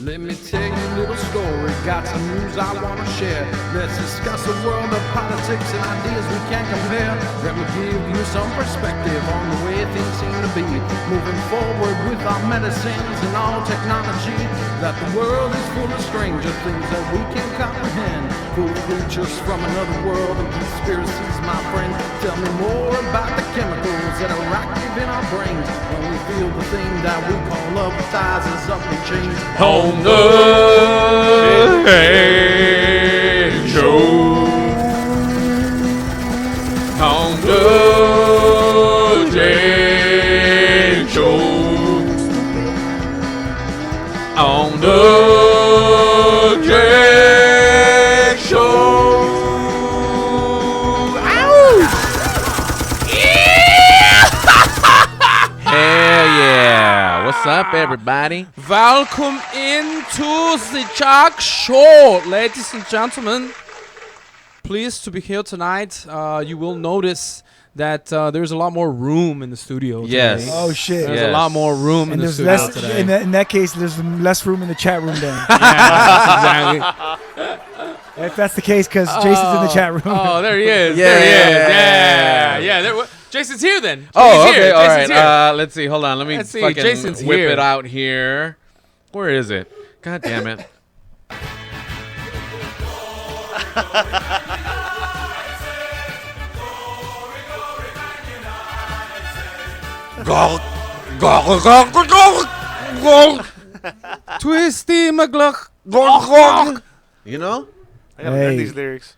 Let me tell you a little story, got some news I want to share. Let's discuss a world of politics and ideas we can't compare. Let me give you some perspective on the way things seem to be. Moving forward with our medicines and all technology. That the world is full of stranger things that we can't comprehend. Full of creatures from another world and conspiracies, my friend. Tell me more about the chemicals that are active in our brains when we feel the thing that we call love ties us up in chains. On the JAG Show. On the JAG Show. On the JAG Show. Ow! Yeah! Hell yeah! What's up, everybody? Welcome into the JAG Show, ladies and gentlemen. Pleased to be here tonight. You will notice that there's a lot more room in the studio today. Yes. Oh shit! There's a lot more room in And the there's studio less. today. In that case, there's less room in the chat room then. Yeah, exactly. If that's the case, because Jason's in the chat room. Oh, there he is. Yeah. There he is. Yeah. There, Jason's here then. Oh, Jason's okay, here. all Jason's right. here. Let's see. Hold on. Let me Let's see, fucking Jason's whip here. it out here. Where is it? God damn it. Twisty McGluck. You know? I gotta learn these lyrics.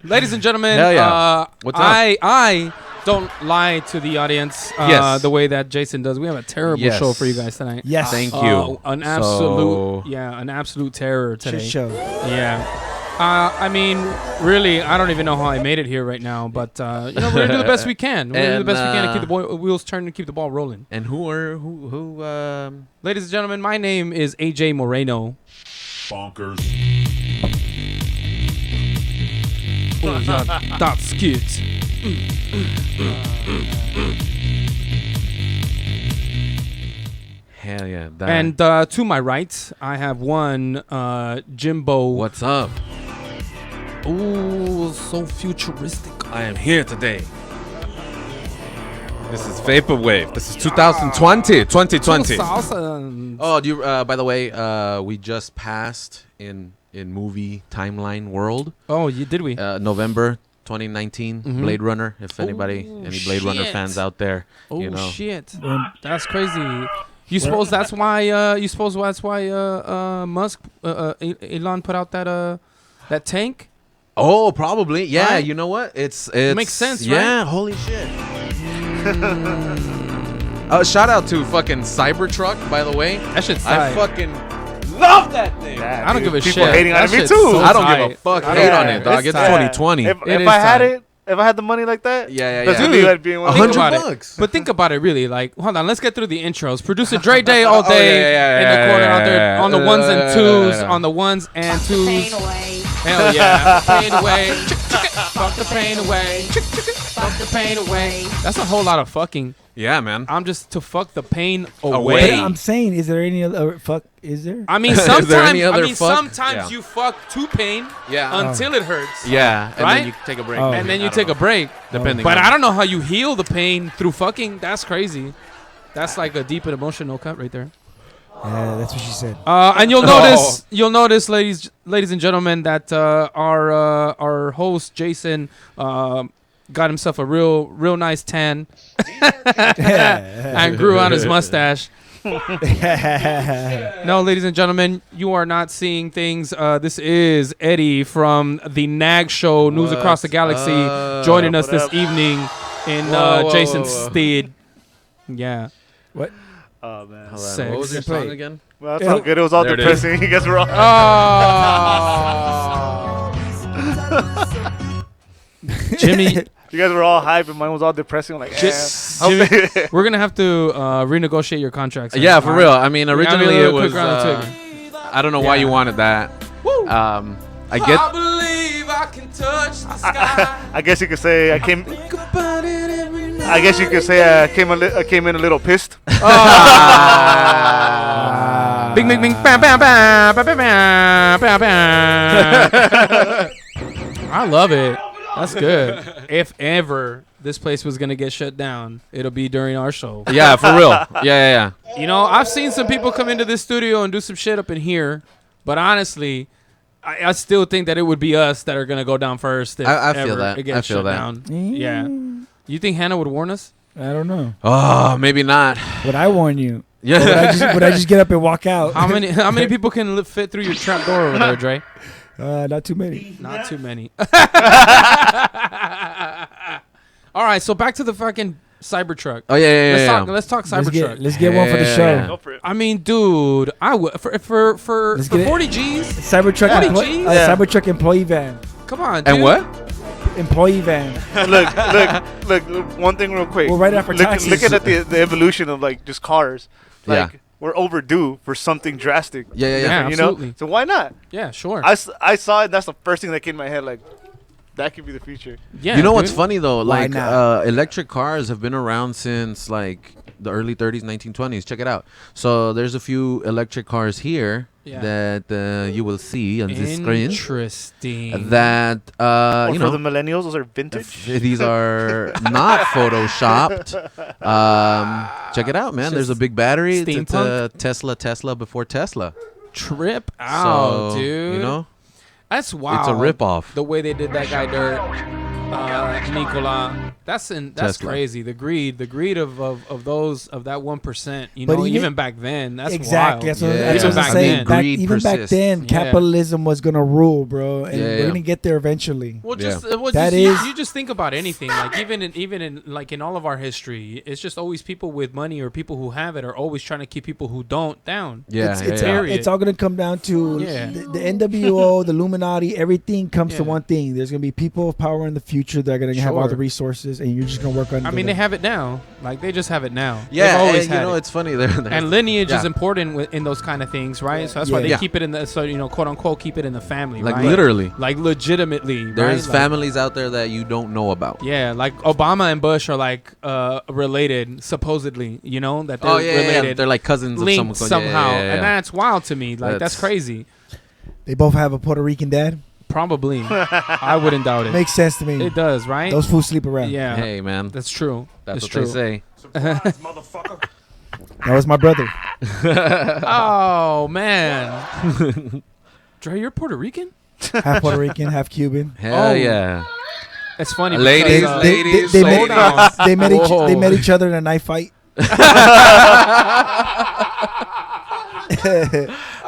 Ladies and gentlemen, Hell yeah. What's up? I don't lie to the audience Yes. the way that Jason does. We have a terrible Yes. show for you guys tonight. Yes. Thank you. An So- absolute terror today. Shit show. Yeah. I mean, really, I don't even know how I made it here right now, but we're gonna do the best we can. We're gonna do the best we can to keep the wheels turning and keep the ball rolling. And who Ladies and gentlemen, my name is AJ Moreno. Bonkers. Oh, yeah, that's good. Hell yeah. That. And to my right, I have one Jimbo. What's up? Ooh, so futuristic. I am here today. This is Vaporwave. This is 2020. 2020. 2000. Oh, do you by the way, we just passed in movie timeline world. Oh, did we? November 2019 Blade Runner, if anybody any Blade Runner shit. fans out there, Oh you know. shit, that's crazy. You suppose that's why? Musk, Elon put out that tank? Oh, probably. Yeah, Right? you know what? It's Makes sense, right? Yeah, holy shit. Shout out to fucking Cybertruck, by the way. That shit's I tight. fucking love that thing. Yeah, I don't dude, give a people shit. hating on That it. Me shit's too. so I don't give tight. a fuck. I Hate don't- on it, dog. It's tight. 2020. If It is I had tight. it, if I had the money like that, Yeah. let's Dude, do that being one. think $100 about bucks. But think about it, really. Like, hold on, let's get through the intros. Producer Dre Day all day yeah, in the corner out there yeah. on the ones and twos, on the ones and twos. Pain away. Hell yeah, pain away. Fuck the pain away. Fuck the pain away. That's a whole lot of fucking. Yeah, man. I'm just to fuck the pain Away. away. I'm saying, is there any other fuck? Is there? I mean, Is there sometimes. any other fuck? Sometimes Yeah. you fuck to pain Yeah. until it hurts. Yeah, and Right? then you take a break. Oh. maybe. And then you I don't take know. a break. Depending But on I don't know how you heal the pain through fucking. That's crazy. That's like a deep and emotional cut right there. Yeah, that's what she said. And you'll notice, ladies and gentlemen, that our host Jason got himself a real nice tan and grew out his mustache. No, ladies and gentlemen, you are not seeing things. This is Eddie from the JAG Show, News Across the Galaxy, joining us What this up? evening in Whoa, Jason's whoa. stead. Yeah. What? Oh man, Hold on, Sex. what was your Play. song again? well, that's not good. It was all There it depressing. You guys were all. Oh. Jimmy, You guys were all hype, and mine was all depressing. I'm like, Jimmy, we're gonna have to renegotiate your contracts. man. Yeah, for All real. right? I mean, We gotta be a originally it little was. quicker on the trigger. I don't know why Yeah. you wanted that. I I get. believe I can touch the sky. I guess you could say I came. Think about it every night. I guess you could say I came in a little pissed. Bing, bing, bing, bam, bam, bam, bam, bam, bam, bam. I love it. That's good. If ever this place was gonna get shut down, it'll be during our show. Yeah, for real. Yeah. You know, I've seen some people come into this studio and do some shit up in here, but honestly, I still think that it would be us that are gonna go down first. If I feel ever that. It gets I feel shut that. down. Yeah. You think Hannah would warn us? I don't know. Oh, maybe not. Would I warn you? Yeah. Would I just get up and walk out? How many people can fit through your trap door over there, Dre? Not too many. Not too many. All right, so back to the fucking Cybertruck. Oh yeah. Let's talk Cybertruck. Let's get one for the show. Yeah. Go for it. I mean, dude, I would for Let's get it. 40 G's. Cybertruck, 40 employee, Gs? Yeah. Cybertruck employee van. Come on, dude. And what? Employee van. Look. One thing real quick. We'll write it out for taxes. Looking at the evolution of like just cars. Like Yeah. we're overdue for something drastic. Yeah. Yeah. You know. Absolutely. So why not? Yeah, sure. I saw it. That's the first thing that came in my head. Like that could be the future. Yeah, You know what's dude. funny though? Why Like not? electric cars have been around since like the early 30s, 1920s. Check it out. So there's a few electric cars here Yeah. that you will see on this screen. Interesting. That Or you for know, the millennials, those are vintage. these are not photoshopped. Check it out, man. There's a big battery. It's a Tesla before Tesla. Trip out, So, dude. You know, That's wild. it's a ripoff. The way they did that guy Dirt, Nicola. That's Tesla. crazy. The greed of that 1%. You But know, even- even back then, that's Exactly. wild. That's what, Yeah. that's what Even I'm back saying. then. Greed Even back persists. then, Yeah. capitalism was gonna rule, bro, and Yeah, we're yeah. gonna get there eventually. Well, Yeah. just That you is- just think about anything. Like even in like in all of our history, it's just always people with money or people who have it are always trying to keep people who don't down. Yeah, it's yeah. all, it's all gonna come down to Yeah. the NWO, the Illuminati. Everything comes to Yeah. one thing. There's gonna be people of power in the future that are gonna have all Sure. the resources, and you're just gonna work on. I mean, they have it now. Like they just have it now. Yeah, They've always and, you had know, it. it's funny. And lineage is Yeah. important in those kind of things, right? So that's why Yeah. they Yeah. keep it in the, so, you know, quote unquote, keep it in the family, Like right? literally, Like legitimately, there's right? Like, families out there that you don't know about. yeah, like Obama and Bush are like related, supposedly, you know, that they're related, They're like cousins linked of someone. somehow, Yeah. and that's wild to me. Like that's That's- crazy. They both have a Puerto Rican dad. Probably, I wouldn't doubt it. Makes sense to me. It does, right? Those fools sleep around. Yeah, Hey man, that's true. that's it's what true. they say. That was my brother. Oh man, Dre, you're Puerto Rican? Half Puerto Rican, half Cuban. Hell Oh. yeah. It's funny, Ladies, because, ladies, they, slow met, down. they met each Whoa. they met each other in a knife fight.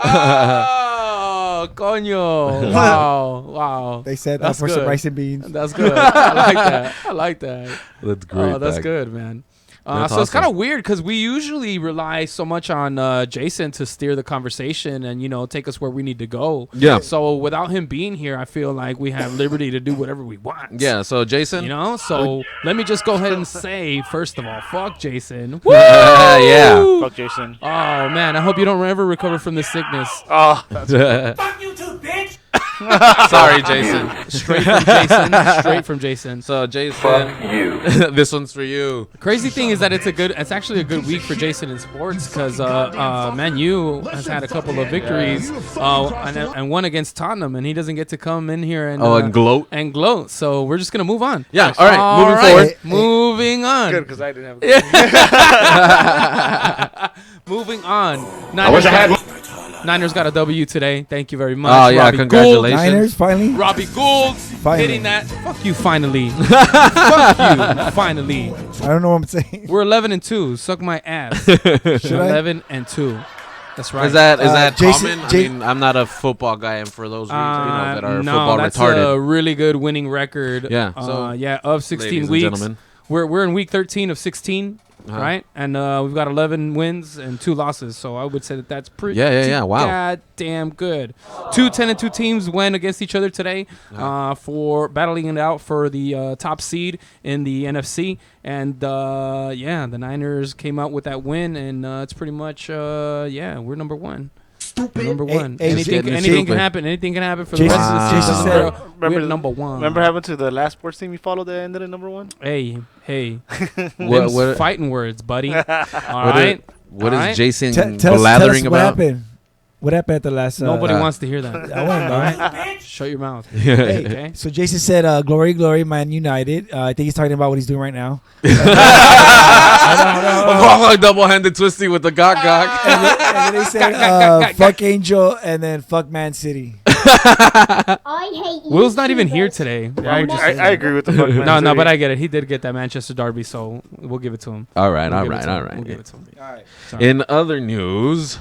Oh, coño! Wow. They said that That's for some good. rice and beans. That's good. I like that. That's great. Oh, that's Doc. good, man. That's So it's kind awesome. of weird because we usually rely so much on Jason to steer the conversation and, you know, take us where we need to go. Yeah. So without him being here, I feel like we have liberty to do whatever we want. Yeah. So Jason. You know, so let me just go ahead and say, first of all, fuck Jason. Woo! Yeah. Fuck Jason. Oh, man, I hope you don't ever recover from this sickness. Oh, Sorry, Jason. Straight from Jason. Straight from Jason. So Jason, this one's for you. Crazy thing is that it's actually a good week for Jason in sports because Man U has had a couple of victories and one against Tottenham, and he doesn't get to come in here and And gloat. and gloat. So we're just gonna move on. Yeah. All right. Moving forward. Moving on. good because I didn't have. Moving on. Niners got a W today. Thank you very much. Oh yeah. Robbie Congratulations. Niners finally. Gould. Robbie Gould Finally. hitting that. Fuck you, finally. Fuck you, finally. I don't know what I'm saying. We're 11-2. Suck my ass. Should I? 11-2. That's right. Is that Jason- common? I mean, I'm not a football guy, and for those that are no, football that's retarded. a really good winning record. Yeah, So so, of 16 ladies and weeks. gentlemen. We're in week 13 of 16, Uh-huh. right? And we've got 11 wins and 2 losses. So I would say that that's pretty Yeah. Wow. goddamn good. 2 10-2 teams went against each other today for battling it out for the top seed in the NFC. And the Niners came out with that win, and it's pretty much we're number 1. stupid. Number one. hey, anything getting can stupid. happen. Anything can happen for the Jason- rest of the Jason season. said- bro. Remember We're number one. Remember happened to the last sports team you followed that ended in number one? Hey. What- Them's fighting words, buddy. All What right. What All is right. Jason Tell us blathering what about? happened. What happened at the last? Nobody wants to hear that. I want to know. All right. Shut your mouth. Hey, Okay. so Jason said, "Glory, glory, Man United." I think he's talking about what he's doing right now. Double-handed twisty with the gok gok. And then they said, "Fuck Angel," and then "Fuck Man City." I hate you. Will's not even here today. Yeah, I agree with the fuck man. No, City. but I get it. He did get that Manchester derby, so we'll give it to him. All right, We'll all give it right, to him. all right. We'll give it to him. All right. In other news,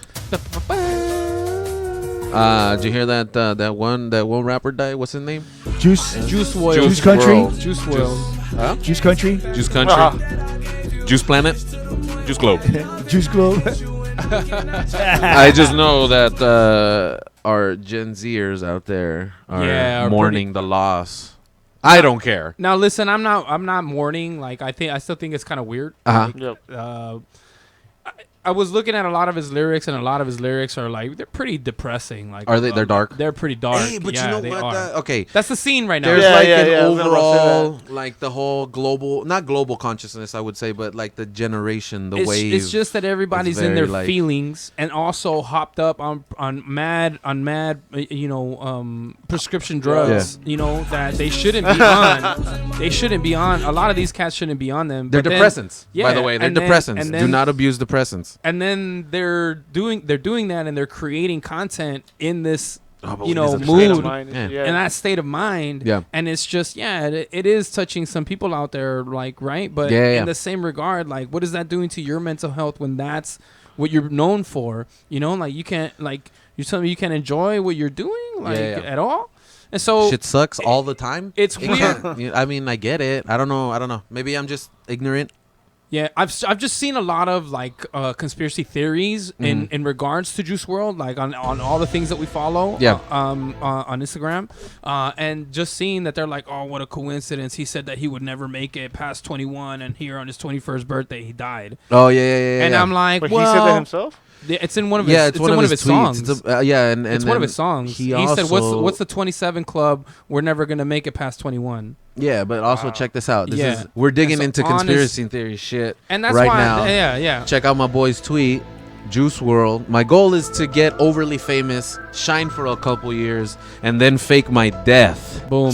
did you hear that that one rapper died? What's his name? Juice Juice WRLD. Juice Country? WRLD. Juice WRLD. Juice Country, Juice Country. Juice Planet. Juice Globe. Juice Globe. I just know that our Gen Zers out there are mourning the loss. I don't care. Now listen, I'm not mourning. Like I still think it's kind of weird. Uh-huh. Yep. I was looking at a lot of his lyrics, and a lot of his lyrics are like they're pretty depressing. Like, Are they? They're dark. They're pretty dark. Hey, but yeah, you know they what? are. Okay. That's the scene right now. There's Yeah, like yeah, an yeah, I was about to say overall, like the whole global, not global consciousness, I would say, but like the generation, the wave. It's just that everybody's in very, their like- feelings and also hopped up on mad prescription drugs. You know that they shouldn't be on. They shouldn't be on. A lot of these cats shouldn't be on them. They're but then- depressants, by yeah, the way. They're and then- depressants. and Do then- not abuse depressants. And then they're doing that, and they're creating content in this Oh, mood. Yeah. In that state of mind. Yeah. And it's just, it is touching some people out there, like, right? But Yeah. in the same regard, like, what is that doing to your mental health when that's what you're known for? You know, like, you can't, like, you're telling me you can't enjoy what you're doing, like, at all? And so Shit sucks all the time. it's It weird. can't- I mean, I get it. I don't know. Maybe I'm just ignorant. Yeah, I've just seen a lot of like conspiracy theories in regards to Juice WRLD, like on all the things that we follow. Yeah. On Instagram, and just seeing that they're like, oh, what a coincidence. He said that he would never make it past 21, and here on his 21st birthday he died. Oh yeah. And I'm like, But well, he said that himself? it's in one of his. Yeah, it's in one of his tweets. songs. It's and it's one of his songs. He said, "What's the 27 club? We're never gonna make it past 21." Yeah, but also check this out. Yeah. We're digging That's into honest- conspiracy theory shit And that's right why, now. yeah. Check out my boy's tweet, Juice WRLD. My goal is to get overly famous, shine for a couple years, and then fake my death. Boom.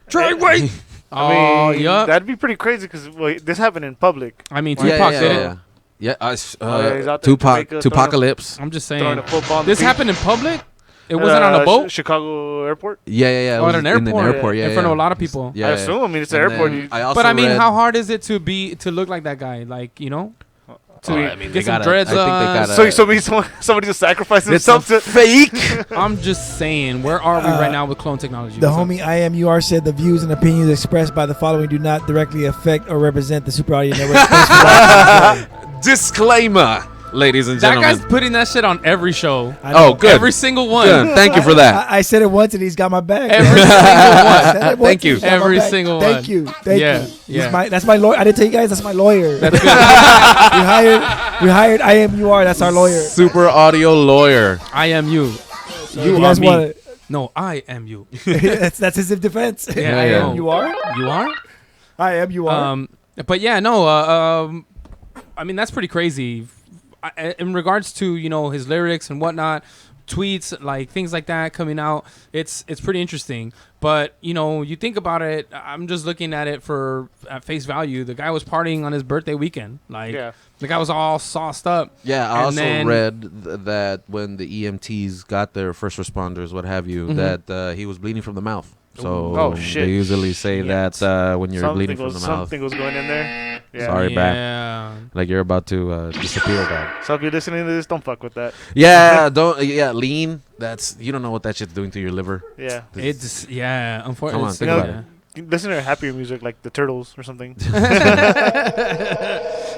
Treyway. Oh, yup. That'd be pretty crazy because this happened in public. I mean, Tupac did it. Yeah, he's out there in Tupac, Jamaica Tupacalypse. I'm just Throwing saying. a football on the This beach. happened in public. It wasn't on a boat. Chicago airport. Yeah. It Oh, was at an in airport. airport. Yeah, in front of a lot of people. Yeah, I assume. I mean, it's an And airport. then I also But I mean, read- how hard is it to look like that guy? Like, you know, to I mean, they get some gotta- dreads I think they on. gotta- Somebody just sacrificed It's himself to fake. I'm just saying, where are we right now with clone technology? The What's up? homie IMUR said the views and opinions expressed by the following do not directly affect or represent the Super Audio Network. Disclaimer, ladies and That gentlemen. guy's putting that shit on every show. I know. Oh, good. Every single one. Good. Thank you for that. I said it once and he's got my back. Every single I one. said it once Thank and you. he's got my Every back. single Thank one. you. Thank Yeah, you. yeah. That's my lawyer. I didn't tell you guys. That's my lawyer. That's good. we hired IMUR. That's our lawyer. Super audio lawyer. I am you. So You if are guys me. wanna- No, I am you. that's his defense. Yeah, I know. am. You are. You are? I am. You are. But yeah, no. I mean, that's pretty crazy. In regards to his lyrics and whatnot, tweets, like things like that coming out, it's pretty interesting. But you think about it. I'm just looking at it at face value. The guy was partying on his birthday weekend. Like the guy was all sauced up. Yeah, I And also then- read that when the EMTs got there, first responders, what have you, that he was bleeding from the mouth. So Oh, shit. they usually say Shit. that when you're bleeding from the mouth, something was going in there. Yeah. Sorry, bad. Yeah. Like you're about to disappear, dog. So if you're listening to this, don't fuck with that. Yeah, don't. Yeah, lean. You don't know what that shit's doing to your liver. Yeah. It's Come on, unfortunately. think about it. Listen to happier music like the Turtles or something.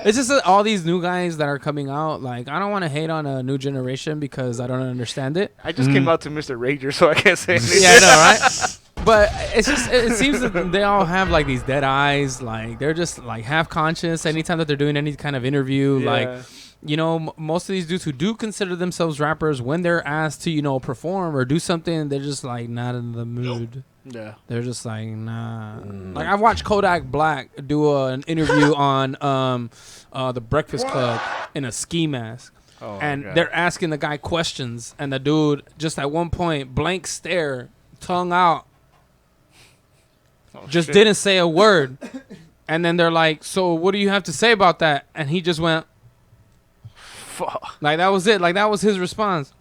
It's just that all these new guys that are coming out. Like, I don't want to hate on a new generation because I don't understand it. I just came out to Mr. Rager, so I can't say anything. Yeah, I know, right? But it's just, it seems that they all have like these dead eyes. Like they're just like half conscious anytime that they're doing any kind of interview. Yeah. Like you know, most of these dudes who do consider themselves rappers, when they're asked to, you know, perform or do something, they're just like not in the mood. Yeah. They're just like, nah. Like I watched Kodak Black do an interview on the Breakfast Club in a ski mask. Oh, And God. they're asking the guy questions, and the dude just at one point, blank stare, tongue out, Oh, just shit. didn't say a word. And then they're like, so what do you have to say about that? And he just went, Fuck. like that was it. Like that was his response.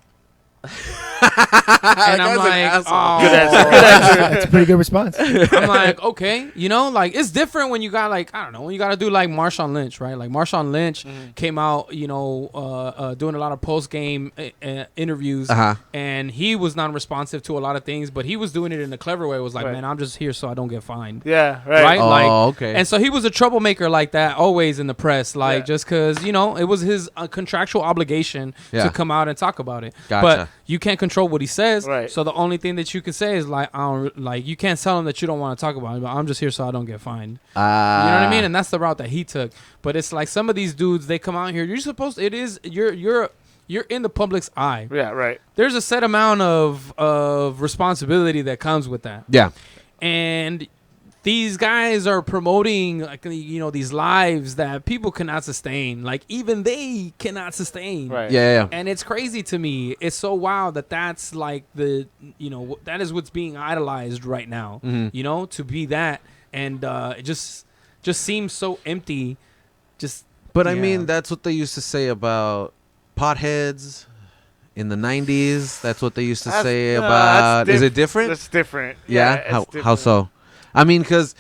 And I'm guy's an like, asshole. oh. Good answer. Good answer. That's a pretty good response. I'm like, okay, you know, like it's different when you got like, I don't know, when you got to do like Marshawn Lynch, right? Like Marshawn Lynch came out, you know, doing a lot of post game interviews, and he was non-responsive to a lot of things, but he was doing it in a clever way. It was like, Right. man, I'm just here so I don't get fined. Yeah. Right. Right? Oh, Like, okay. And so he was a troublemaker like that, always in the press, like Yeah. just because, you know, it was his contractual obligation Yeah. to come out and talk about it. Gotcha. But you can't control what he says. Right. So the only thing that you can say is like, I don't like. You can't tell him that you don't want to talk about it. But I'm just here so I don't get fined. You know what I mean? And that's the route that he took. But it's like some of these dudes, they come out here. You're supposed. It is. You're in the public's eye. Yeah. Right. There's a set amount of responsibility that comes with that. Yeah. And these guys are promoting, like, you know, these lives that people cannot sustain. Like even they cannot sustain. Right. Yeah. And it's crazy to me. It's so wild that that's like the, you know, that is what's being idolized right now. You know, to be that, and it just seems so empty. Just. But I yeah. mean, that's what they used to say about potheads in the 90s. That's what they used to say No, about. that's Is it different? That's different. Yeah. it's How different. so? I mean, because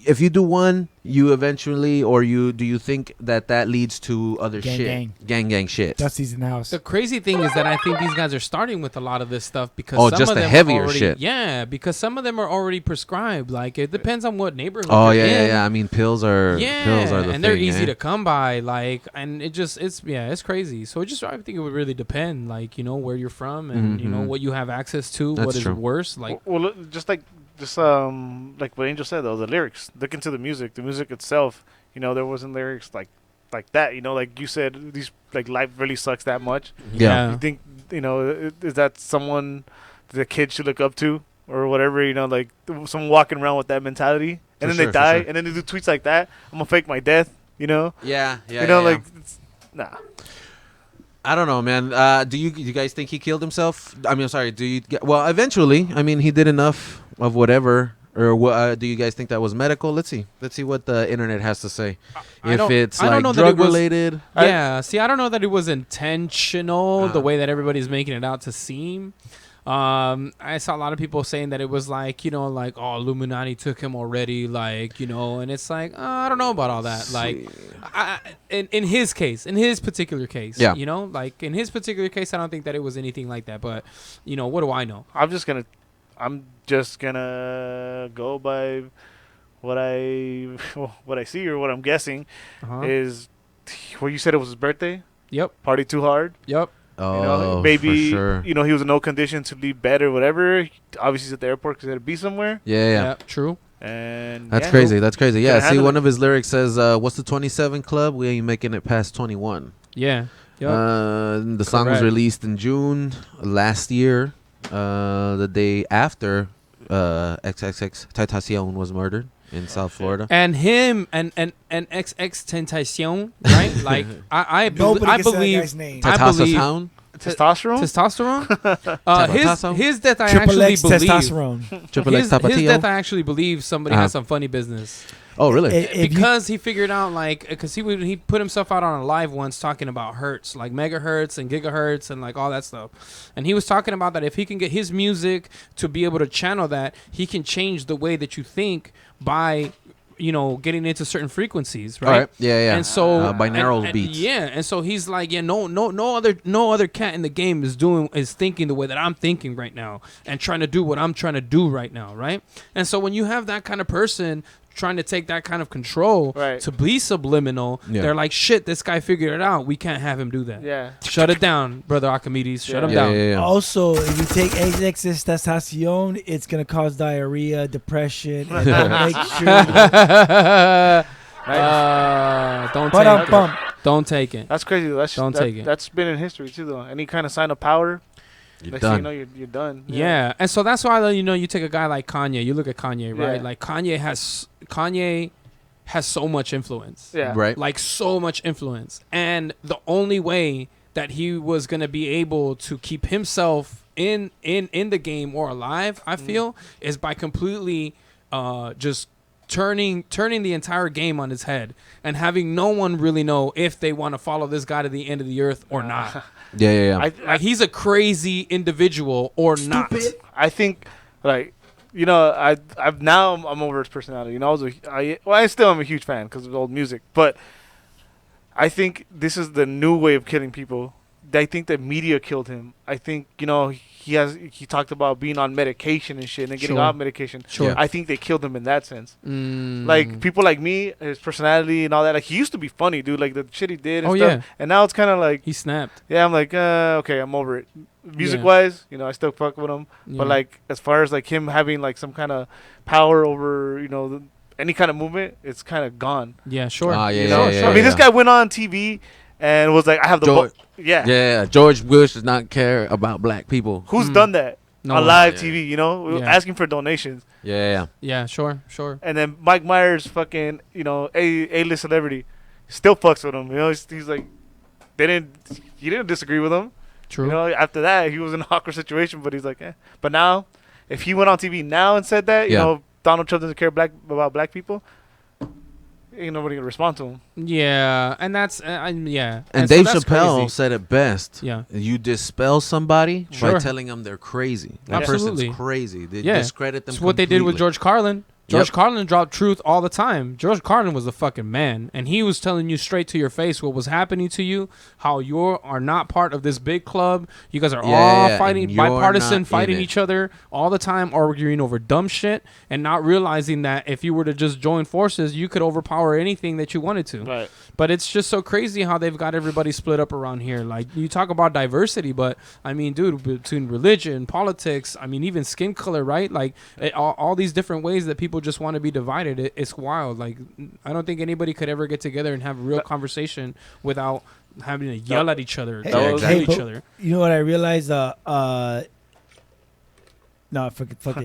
if you do one, you eventually, or do you think that leads to other Gang, shit? gang. Gang shit. Dusty's in the house. The crazy thing is that I think these guys are starting with a lot of this stuff because Oh, some just of the them heavier are already, shit. Yeah, because some of them are already prescribed. Like it depends on what neighborhood. Oh you're yeah, in. yeah. I mean, pills are the and thing, they're easy eh? to come by. Like, and it's crazy. So I think it would really depend, like, you know, where you're from and you know what you have access to. That's what is true. worse, like. Well, look, just like what Angel said though, the lyrics. Look into the music itself. You know, there wasn't lyrics like that. You know, like you said, these like life really sucks that much. Yeah. You think, you know, is that someone the kid should look up to or whatever? You know, like someone walking around with that mentality, and then they die, and then they do tweets like that. I'm gonna fake my death. You know. Yeah. You know, like nah. I don't know, man. Do you guys think he killed himself? I mean, I'm sorry. Well, eventually. I mean, he did enough of whatever. Or do you guys think that was medical? Let's see what the internet has to say. If it's like drug related. Yeah. See, I don't know that it was intentional the way that everybody's making it out to seem. I saw a lot of people saying that it was like, you know, like, oh, Illuminati took him already, like, you know, and it's like, I don't know about all that. Like, in his case, in his particular case, yeah. You know, like in his particular case, I don't think that it was anything like that. But, you know, what do I know? I'm just gonna go by what I see or what I'm guessing is where you said it was his birthday. Yep. Party too hard. Yep. Oh, You know, maybe for sure. you know he was in no condition to leave bed or whatever. Obviously, he's at the airport because he had to be somewhere. Yeah. True. And That's crazy. That's crazy. Yeah. Couldn't See, handle one it. of his lyrics says, "What's the 27 club? We ain't making it past 21." Yeah. Yep. The song was Correct. released in June last year. The day after XXX Tentacion was murdered in South Florida. And him and XX Tentacion, right? Like I Nobody can say that believe guy's name. I believe Testosterone? testosterone. Testosterone. His death I Triple actually X believe. testosterone. Triple X His death Tapatio? I actually believe somebody has some funny business. Oh, really? If you- Because he figured out, like, because he put himself out on a live once talking about hertz, like megahertz and gigahertz and like all that stuff, and he was talking about that if he can get his music to be able to channel that, he can change the way that you think by, you know, getting into certain frequencies, right? All right. Yeah. And so binaural and beats. Yeah, and so he's like, yeah, no other cat in the game is thinking the way that I'm thinking right now and trying to do what I'm trying to do right now, right? And so when you have that kind of person trying to take that kind of control to be subliminal, they're like, shit, this guy figured it out. We can't have him do that. Yeah. Shut it down, brother Archimedes. Shut him down. Yeah. Also, if you take XX testosterone, it's gonna cause diarrhea, depression. And make sure. Don't But take it. bump. Don't take it. That's crazy. Don't take it. That's been in history too, though. Any kind of sign of power, You're next thing done. you know, you're done. Yeah, and so that's why you take a guy like Kanye. You look at Kanye, right? Yeah. Like Kanye has so much influence. Yeah. Right. Like so much influence, and the only way that he was gonna be able to keep himself in the game or alive, I feel, is by completely just turning the entire game on its head and having no one really know if they want to follow this guy to the end of the earth or not. Yeah. I Like he's a crazy individual or not. I think, like, you know, I'm over his personality. You know, I still am a huge fan because of old music, but I think this is the new way of killing people. I think that media killed him. I think, you know, he talked about being on medication and shit and getting Sure. off medication. Sure. Yeah. I think they killed him in that sense. Mm. Like people like me, his personality and all that. Like he used to be funny, dude. Like the shit he did. And Oh, stuff. yeah. And now it's kind of like, He snapped. yeah, I'm like, okay, I'm over it. Music wise, you know, I still fuck with him. Yeah. But like as far as like him having like some kind of power over, you know, any kind of movement, it's kind of gone. Yeah, sure. Ah, yeah, You know? yeah, I mean, this yeah. guy went on TV and was like, I have the George- yeah. Yeah, George Bush does not care about black people. Who's Mm. done that No on one. live Yeah. TV? You know, Yeah. asking for donations. Yeah. Yeah, sure. And then Mike Myers, fucking, you know, A-list celebrity, still fucks with him. You know, he's like, he didn't disagree with him. True. You know, after that, he was in an awkward situation, but he's like, eh. But now, if he went on TV now and said that, you Yeah. know, Donald Trump doesn't care about black people, ain't nobody gonna respond to him. Yeah, and that's yeah. And so Dave that's Chappelle crazy. said it best. Yeah. You dispel somebody by Sure. telling them they're crazy. That Absolutely. person's crazy. They Yeah. discredit them. It's what they did with completely. George Carlin. George Yep. Carlin dropped truth all the time. George Carlin was a fucking man, and he was telling you straight to your face what was happening to you, how you are not part of this big club. You guys are all Yeah, fighting, and you're bipartisan, not fighting in it. each other all the time, arguing over dumb shit, and not realizing that if you were to just join forces, you could overpower anything that you wanted to. Right. But it's just so crazy how they've got everybody split up around here. Like, you talk about diversity, but I mean, dude, between religion, politics, I mean, even skin color, right? Like, all these different ways that people just want to be divided. It's wild. Like, I don't think anybody could ever get together and have a real conversation without having to yell at each other, Hey, kill exactly. each but other. You know what I realized? No, fuck it. What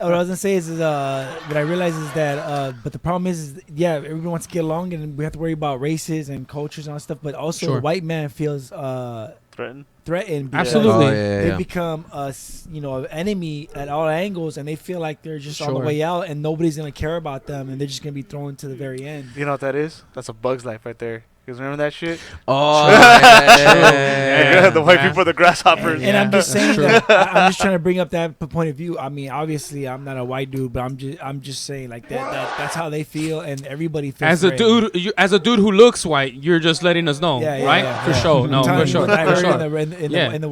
I was gonna say is what I realized is that, but the problem is, yeah, everyone wants to get along, and we have to worry about races and cultures and all that stuff. But also, Sure. the white man feels Threatened. threatened. Because Absolutely. Oh, yeah, They yeah. become an enemy at all angles, and they feel like they're just on the Sure. way out, and nobody's gonna care about them, and they're just gonna be thrown to the very end. You know what that is? That's a Bug's Life right there. You guys remember that shit? Oh, Yeah, the white Yeah. people are the grasshoppers. And I'm just That's saying true. that I'm just trying to bring up that point of view. I mean, obviously, I'm not a white dude, but I'm just saying like that's how they feel, and everybody feels. As a threatened. dude, as a dude who looks white, you're just letting us know, Yeah, right? yeah, For yeah. sure, no, I'm telling for you sure, what I for heard sure. in the you know. at the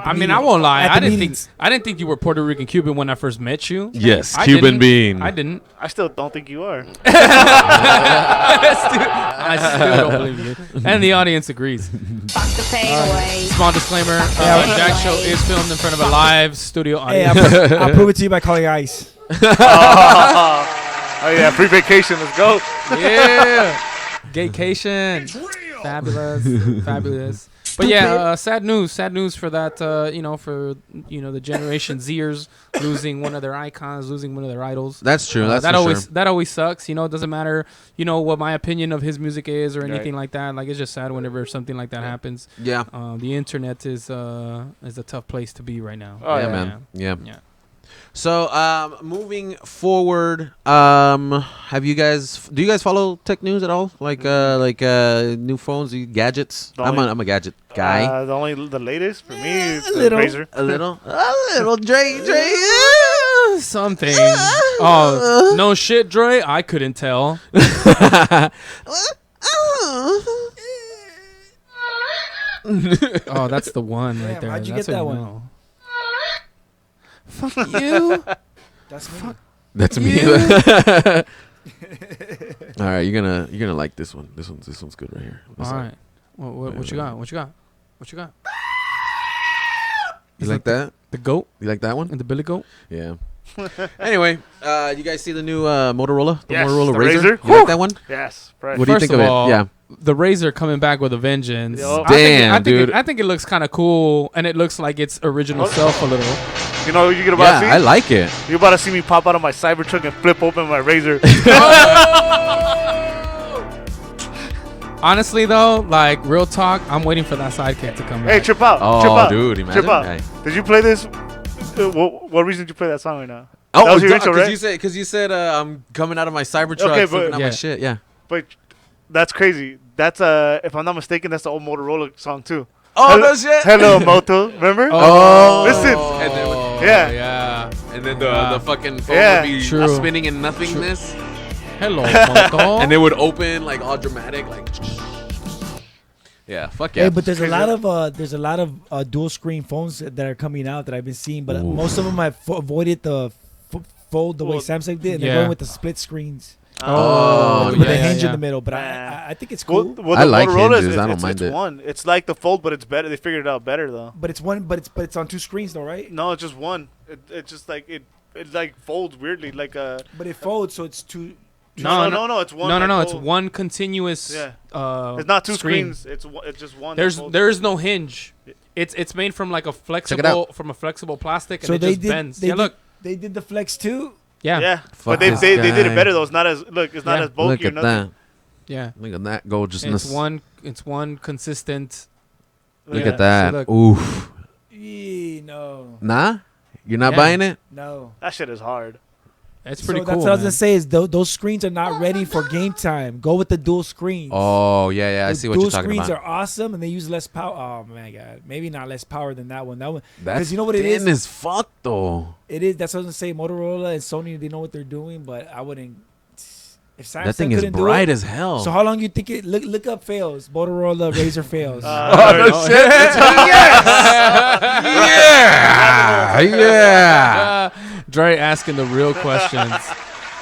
I mean, meeting. I won't lie. At I the didn't meetings. think you were Puerto Rican Cuban when I first met you. yes, I Cuban didn't. bean. I didn't. I still don't think you are. I still don't believe you. And the audience agrees. Fuck the pain away. Small disclaimer: JAG Show is filmed in front of a live studio Hey, audience. I'll prove it to you by calling ice. Oh yeah, free vacation. Let's go. Yeah, gaycation. Fabulous, fabulous. But yeah, sad news for that. For the Generation Zers losing one of their icons, losing one of their idols. That's true. That's that for always sure. that always sucks. It doesn't matter. What my opinion of his music is or anything Right. like that. Like, it's just sad whenever something like that happens. Yeah. The internet is a tough place to be right now. Oh, yeah, yeah. man. Yeah. Yeah. So, moving forward, do you guys follow tech news at all? Like new phones, gadgets? The I'm only- a gadget guy. The latest for me is the little. Razor. a little Dre. Something. Oh, no shit, Dre. I couldn't tell. Oh, that's the one right Damn, there. how'd you That's get how that you one? know. Fuck you. That's me. That's me. All right, you're gonna like this one. This one's good right here. All right. What you got? What you got? What you got? You like that? The goat You like that one? and the billy goat. Yeah. Anyway, you guys see the new Motorola? Yes, Motorola the Razr? Razr. You like that one? Yes, right. What do you First think of of all, it? Yeah. the Razor coming back with a vengeance. Yo. Damn, dude. I think it looks kind of cool, and it looks like its original self a little. You know what you're about to see? I like it. You're about to see me pop out of my Cybertruck and flip open my Razor. Honestly, though, like real talk, I'm waiting for that sidekick to come Hey, back. trip out. Oh, trip out. dude, imagine. Trip out. Hey. Did you play this? What reason did you play that song right now? Oh, That was your intro, right? because you said I'm coming out of my Cybertruck, Okay, flipping but- out Yeah. my shit. Yeah. But that's crazy. That's if I'm not mistaken, that's the old Motorola song too. Oh Hello- no shit. Hello Moto, remember? Oh, Listen. And then, Yeah. Yeah. and then Yeah. the fucking phone Yeah. would be True. spinning in nothingness, Hello, Moto. and it would open like all dramatic, like. Yeah, fuck yeah. Hey, but there's a lot of dual screen phones that are coming out that I've been seeing, but most of them have avoided the fold the way Well, Samsung did, and yeah. they're going with the split screens Oh, with the yeah, hinge yeah. in the middle. But I think it's cool. Well, I the like Motorola hinges. I don't it's mind it. one. It's like the Fold, but it's better. They figured it out better though. But it's one. But it's on two screens though, right? No, it's just one. It's just like it like folds weirdly, like a. But it folds, so it's two. No, it's one. No, that it's fold. one continuous. Yeah. Uh, It's not two screen. screens. It's just one. that There's folds. there's no hinge. It's made from like a flexible plastic, and So it they just did. bends. They Yeah, did, look. They did the Flex too. Yeah. Yeah, Fuck but they this did it guy. better though. It's not as it's not Yeah. as bulky Look or at nothing. that. Yeah. Look at that gorgeousness. It's one consistent. Look Yeah. at that. So look. Oof. No, Nah, you're not Yeah. buying it. no. That shit is hard. It's pretty so cool. that's what I was man. gonna say. Is those screens are not ready for game time. Go with the dual screens. Oh yeah, I The see what you're dual talking screens about. are awesome, and they use less power. Oh my god, maybe not less power than that one. That one, That's because you know what it is. thin as fuck though. It is. That's what I was gonna say. Motorola and Sony, they know what they're doing, but I wouldn't. If Samsung That thing is couldn't do bright it, as hell. So how long you think it? Look up fails. Motorola Razr fails. Oh, shit. Yeah. Dre asking the real questions.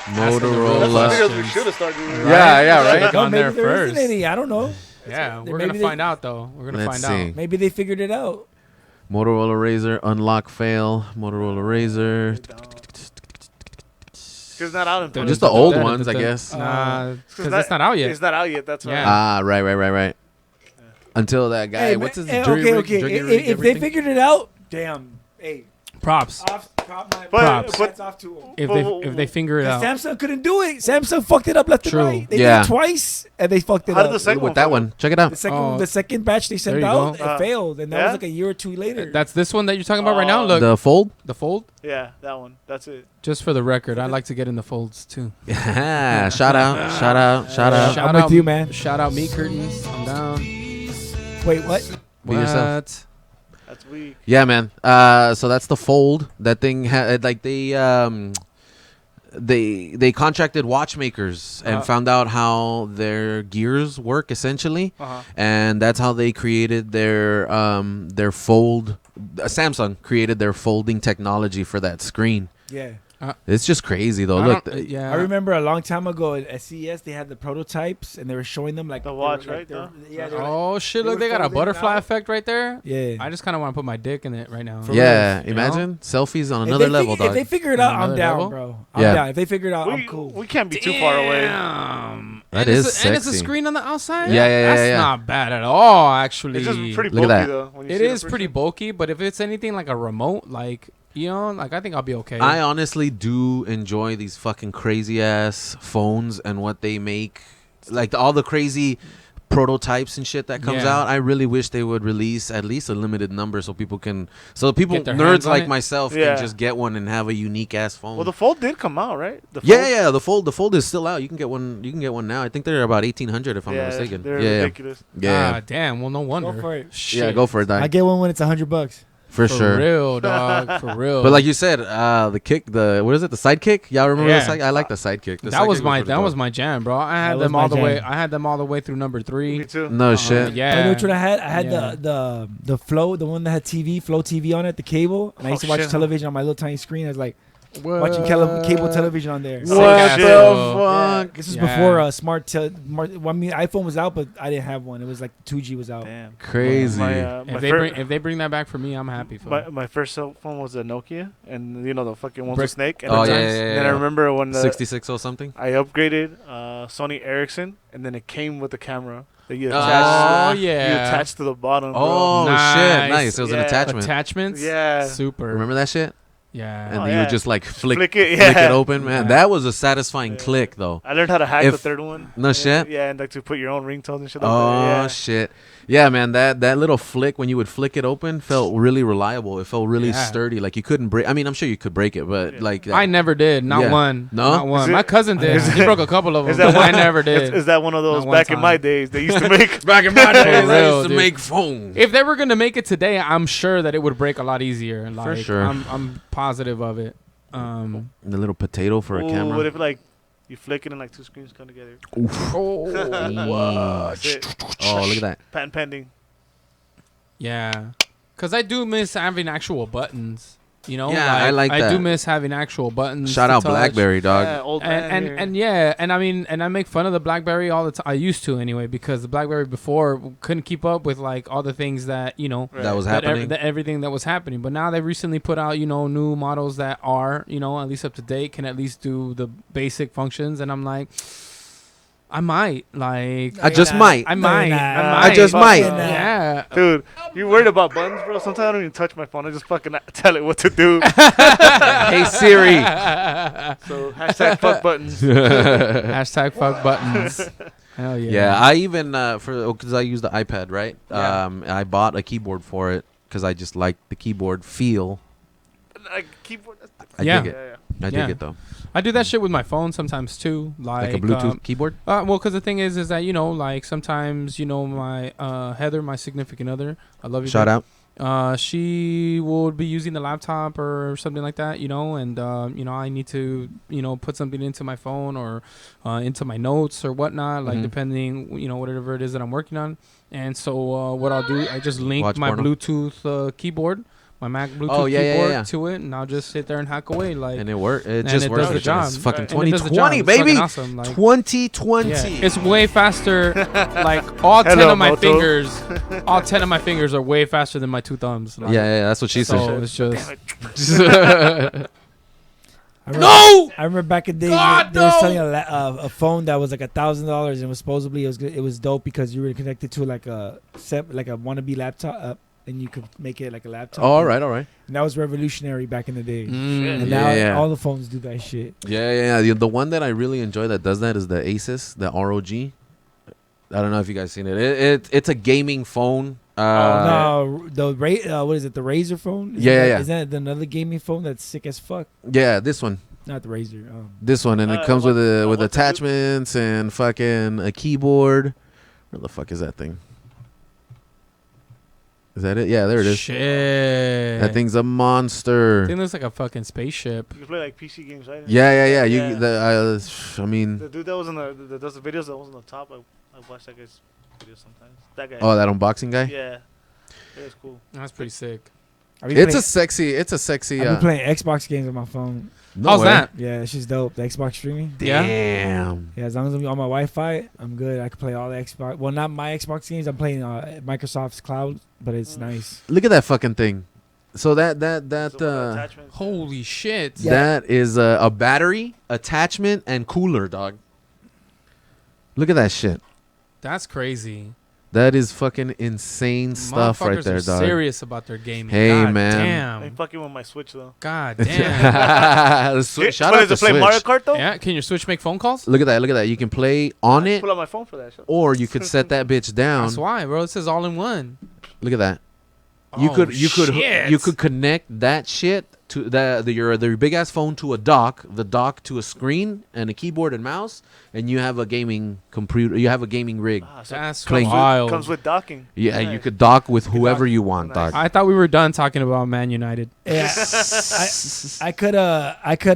Motorola. We should have started doing it. Yeah, right. Should've gone maybe there there isn't first. any. I don't know. Yeah, Maybe we're gonna they- find out though. We're gonna Let's find see. out. Maybe they figured it out. Motorola Razr unlock fail. Motorola Razr. Because it's not out in They're public. Just the old ones, I guess. Nah, because that- it's not out yet. It's not out yet. That's why. Yeah. Ah, right. Until that guy, Hey, what's his okay. jury rig, If they figured it out, damn. Hey, Props. But, Props. but hats off to them. If they figure it out. Samsung couldn't do it. Samsung fucked it up left True. and right. They Yeah. did it twice, and they fucked it How did up. the second with that fuck one, check it out. Oh. The second batch they sent There you out, go. it failed, and that Yeah? was like a year or two later. That's this one that you're talking about right now. Oh. Look, The fold. the fold. Yeah, that one. That's it. Just for the record, I like to get in the folds too. Yeah, shout out. I'm with you, man. Shout out meat curtains. I'm down. Wait, what? Be yourself. What? That's weak. Yeah, man. So that's the fold. That thing had like they contracted watchmakers and found out how their gears work essentially, and that's how they created their fold. Samsung created their folding technology for that screen. Yeah. It's just crazy though. I Look, don't- yeah. I remember a long time ago at CES, they had the prototypes, and they were showing them like The they watch, were, right, they were- though? Yeah. they were Oh shit! they Look, were they got a folding butterfly out. effect right there. yeah. I just kind of want to put my dick in it right now. For yeah. real. Imagine selfies on If another they level, If dog. they figure it out, I'm Another down, level? bro. I'm Yeah. down. If they figure it out, I'm We, cool. we can't be too far away. Damn. That and is and it's a sexy. screen on the outside. Yeah, yeah, That's yeah. not bad at all, actually. It's just pretty Look at bulky that. though. When you It see is the pretty person. bulky, but if it's anything like a remote, like I think I'll be okay. I honestly do enjoy these fucking crazy ass phones and what they make, like all the crazy prototypes and shit that comes Yeah. out. I really wish they would release at least a limited number so people Get their nerds hands on like it. myself Yeah. can just get one and have a unique ass phone. Well, the Fold did come out, right? The Fold? yeah, the fold is still out. You can get one. You can get one now. I think they're about 1,800 if I'm not mistaken. They're Yeah, ridiculous. yeah, Ah, damn. Well, no wonder. Go for it. Shit. yeah. Go for it, I Dog. get one when it's $100. For For sure. real, dog. For real. But like you said, the kick, what is it? The sidekick? Y'all remember Yeah. the sidekick? I like the sidekick. The that was sidekick my pretty dope. my jam, bro. I had That was them all my the way. jam. I had them all the way through number 3. Me too. No shit. Yeah. You know what I had? I had Yeah. the Flow, the one that had Flow TV on it, the cable. And I used to watch shit. television on my little tiny screen. I was like What? watching cable television on there. Sick What ass the deal. fuck? This is Yeah. before well, I mean, iPhone was out, but I didn't have one. It was like 2G was out. Damn. Crazy. If they bring that back for me, I'm happy for it. My first cell phone was a Nokia, and you know the fucking ones Brick- with Snake. And Oh, then yeah, yeah, yeah, Then I yeah. remember when 66 or something. I upgraded Sony Ericsson, and then it came with the camera. that you Oh, attach. yeah. You attach to the bottom. Bro. Oh Nice. shit! Nice. It was an Yeah. attachment. Attachments. Yeah. Super. Remember that shit? Yeah. And Oh, you yeah. would just like flick Flick it, it yeah. open, man. Yeah. That was a satisfying Yeah. click, though. I learned how to hack If- the third one. No And- shit? Yeah, and like to put your own ringtones and shit like Oh that. Yeah. shit! Yeah, man. That little flick when you would flick it open felt really reliable. It felt really Yeah. sturdy. Like you couldn't break. I mean, I'm sure you could break it, but Yeah. like I never did. Not Yeah. one. No? Not one. Is it- My cousin did. is He it- broke a couple of them. is that But I one- never did. Is that one of those Not one back in my time. days they used to make? back in my days, I real, used to dude. make phone. If they were gonna make it today, I'm sure that it would break a lot easier. Like, sure. I'm positive of it. The little potato for a Ooh, camera. What if like you flick it and like two screens come together? Oh, That's it. Oh, look at that. Patent pending. yeah. Because I do miss having actual buttons. You know, Yeah, I like I that. do miss having actual buttons. Shout to out touch. BlackBerry, dog. Yeah, old man And here. and yeah, and I mean, and I make fun of the BlackBerry all the time. I used to anyway, because the BlackBerry before couldn't keep up with like all the things that Right. That was that happening. everything that was happening. But now they recently put out new models that are at least up to date, can at least do the basic functions, and I'm like, I might like. I just might. I No, might. you're I not. might. I just Fuck might. no. Yeah. Dude, you worried about buttons, bro? Sometimes I don't even touch my phone. I just fucking tell it what to do. Hey Siri. So hashtag fuck buttons. Hashtag fuck buttons. Hell yeah. Yeah, I even because I use the iPad, right? Yeah. I bought a keyboard for it because I just like the keyboard feel. Like keyboard. I Yeah. dig Yeah, it. yeah. I Yeah. dig it though. I do that shit with my phone sometimes too. Like a Bluetooth keyboard. Well, because the thing is that like sometimes my Heather, my significant other, I love you. Shout babe. out. She would be using the laptop or something like that, and I need to put something into my phone or into my notes or whatnot, like Mhm. depending whatever it is that I'm working on. And so what I'll do, I just link Watch my porno. Bluetooth keyboard, my Mac Bluetooth Oh, yeah, yeah, keyboard yeah. to it, and I'll just sit there and hack away like. And it worked. It and just it works. does the job. It's fucking And it and it does the job. 2020, It's baby. fucking awesome. Like, 2020. it's way faster. Like all 10 Hello, of my Moto. fingers, all 10 of my fingers are way faster than my two thumbs. Like, Yeah, that's what she So said. it's just. I remember, No! I remember back in the day God, they were no! selling a phone that was like $1,000 and it was supposedly it was dope because you were connected to like a wannabe laptop and you could make it like a laptop. All right. And that was revolutionary back in the day. Mm. And now Yeah. all the phones do that shit. Yeah. The one that I really enjoy that does that is the Asus, the ROG. I don't know if you guys seen it. It's a gaming phone. No, what is it? The Razer phone? Yeah. Isn't that another gaming phone that's sick as fuck? Yeah, this one. Not the Razer. This one, and it comes what- with what's it do? attachments and fucking a keyboard. Where the fuck is that thing? Is that it? Yeah, there it is. Shit. That thing's a Thing monster. looks like a fucking spaceship. You can play like PC games, right? Yeah. Yeah. I mean, The dude that was that does the videos that was on the top. I watch that guy's videos sometimes. That guy. oh, that unboxing guy. Yeah. Yeah, it's cool. That's pretty sick. It's a sexy. It's a sexy. I've been playing Xbox games on my phone. No How's way. that? Yeah, it's just dope. The Xbox streaming. Damn. Yeah, as long as I'm on my Wi-Fi, I'm good. I can play all the Xbox. Well, not my Xbox games. I'm playing Microsoft's cloud, but it's nice. Look at that fucking thing. So that So with attachments, Holy shit. Yeah. that is a battery, attachment, and cooler, dog. Look at that shit. That's crazy. That is fucking insane stuff right Motherfuckers there, are dog. serious about their gaming. Hey, God man. I Damn. ain't fucking with my Switch though. God damn. The Switch- Shout What, out does to it play Switch. Mario Kart though? Yeah, can your Switch make phone calls? Look at that. Look at that. You can play on I it, pull out my phone for that shit. or you could set that bitch down. That's why, bro. It says all in one. Look at that. You Oh, could shit. you could connect that shit to your big ass phone to a dock, the dock to a screen and a keyboard and mouse, and you have a gaming computer. You have a gaming rig. Ah, so That's Playing- wild. comes with docking. Yeah, you Nice. could dock with could whoever dock. you want, Nice. dog. I thought we were done talking about Man United. Yeah, I could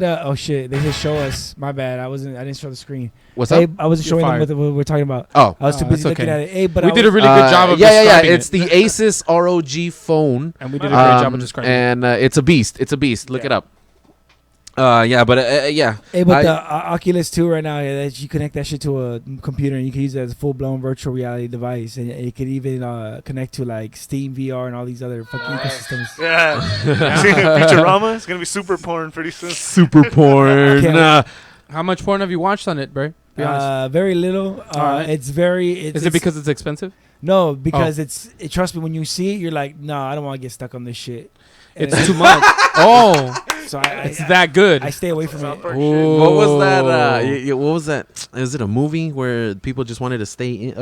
oh shit, they just show us. My bad. I didn't show the screen. What's Hey, up? I wasn't You're showing fired. them what we're talking about. Oh, I was too Oh, busy that's looking okay. at it. Hey, but We I did a was- really good job of yeah. describing It's it. the Asus ROG phone. And we did a great job of describing it. And it's a beast. It's a beast. Look Yeah. it up. Yeah, but yeah. Hey, but I- the Oculus 2 right now, yeah, that you connect that shit to a computer and you can use it as a full-blown virtual reality device, and it could even connect to like Steam VR and all these other fucking ecosystems. Yeah. Futurama. It's gonna be super porn pretty soon. Super porn. Okay. How much porn have you watched on it, bro? Be honest. Very little. Alright. It's very. Is it because it's expensive? No, because trust me, when you see it, you're like, no, I don't want to get stuck on this shit. And It's too much. Oh, So it's that good. I stay away from it. Ooh. What was that? What was that? Is it a movie where people just wanted to stay in?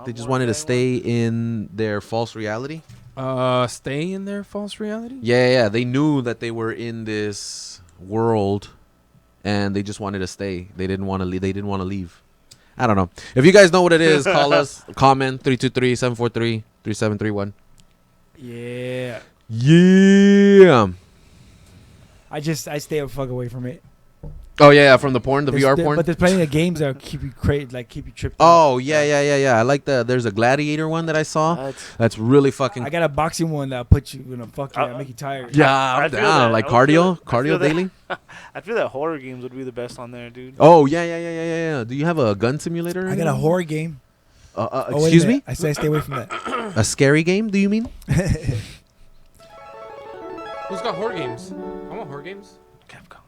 They just wanted to stay in their false reality? Stay in their false reality? Yeah. They knew that they were in this world, and they just wanted to stay. They didn't want to leave. They didn't want to leave. I don't know. If you guys know what it is, call us. Comment 323-743-3731. Yeah. Yeah. I stay a fuck away from it. Oh yeah, from the porn, the VR porn. But there's plenty of games that keep you keep you tripped. Oh yeah. I like there's a gladiator one that I saw. That's really fucking. I got a boxing one that'll put you in a make you tired. Yeah, I I'm feel down. that. Like I feel cardio that. daily. I feel that horror games would be the best on there, dude. Oh yeah. Do you have a gun simulator? I got a horror game. Oh, wait a Excuse me? minute. I said stay away from that. A scary game? Do you mean? Who's got horror games? I want horror games. Capcom.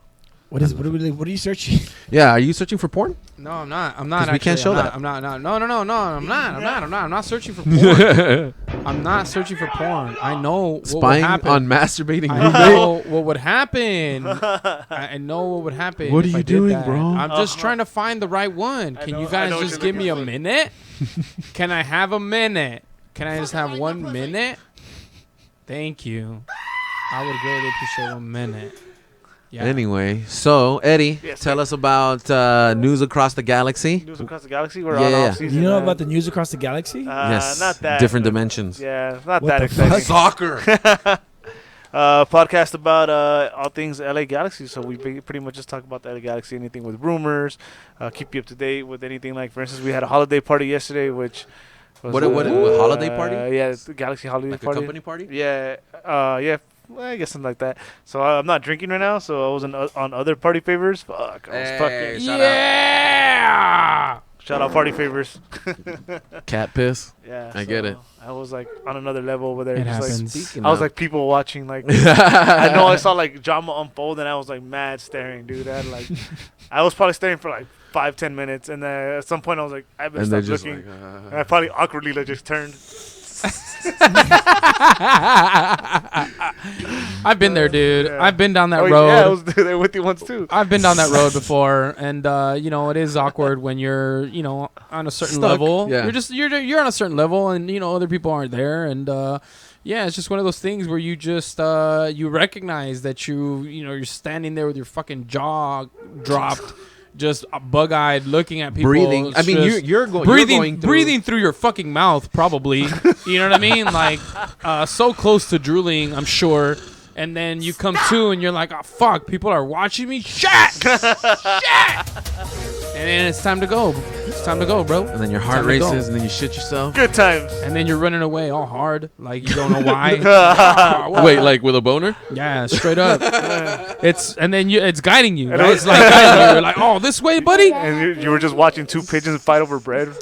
What are you searching? Yeah. Are you searching for porn? No, I'm not. 'Cause we can't show that. I'm not. No. I'm not searching for porn. I'm not searching for porn. I know what would Spying happen. on masturbating. I know what would happen. I know what would happen. What are if you I did doing, that. bro? I'm just trying to find the right one. I Can know- you I guys know what just you're give me a looking for. minute? Can I have a minute? Can I just have 1 minute? Thank you. I would greatly appreciate 1 minute. Yeah. Anyway, so Eddie, Yes, tell sir. us about news across the galaxy. News across the galaxy. We're Yeah, on yeah. off season. You know man. about the news across the galaxy? Yes, Not that. different dimensions. Yeah, not What that the exciting. Soccer. Podcast about all things LA Galaxy. So we pretty much just talk about the LA Galaxy, anything with rumors, keep you up to date with anything. Like, for instance, we had a holiday party yesterday, which was What a holiday party? Yeah, it's the Galaxy holiday Like a party. company party? Yeah, yeah. Well, I guess something like that. So I'm not drinking right now, so I wasn't on other party favors. Fuck, I was fucking. shout Yeah. Shout out party favors. Cat piss. Yeah, I get it. I was like on another level over there. It just, like, happens. Speaking I was of- like people watching. Like I know I saw like drama unfold, and I was like mad staring, dude. I was probably staring for like 5-10 minutes, and then at some point I was like, I better and they're stop just looking. like, And I probably awkwardly like just turned. I've been there, dude. Yeah. I've been down that Oh, road. yeah, I was there with you once too. I've been down that road before, and it is awkward when you're, on a certain Stuck. level. Yeah. You're on a certain level, and other people aren't there, and yeah, it's just one of those things where you just you recognize that you're standing there with your fucking jaw dropped, just bug-eyed, looking at people, breathing. I mean, just you're going through, breathing through your fucking mouth, probably. You know what I mean? Like, so close to drooling, I'm sure. And then you come to and you're like, oh, fuck, people are watching me. Shit! Shit! And then it's time to go. It's time to go, bro. and then your heart Time to go. races, and then you shit yourself. Good times. And then you're running away all hard. Like, you don't know why. Wait, like with a boner? Yeah, straight up. And then it's guiding you. And Right? it It's like guiding you. You're like, oh, this way, buddy. And you were just watching two pigeons fight over bread.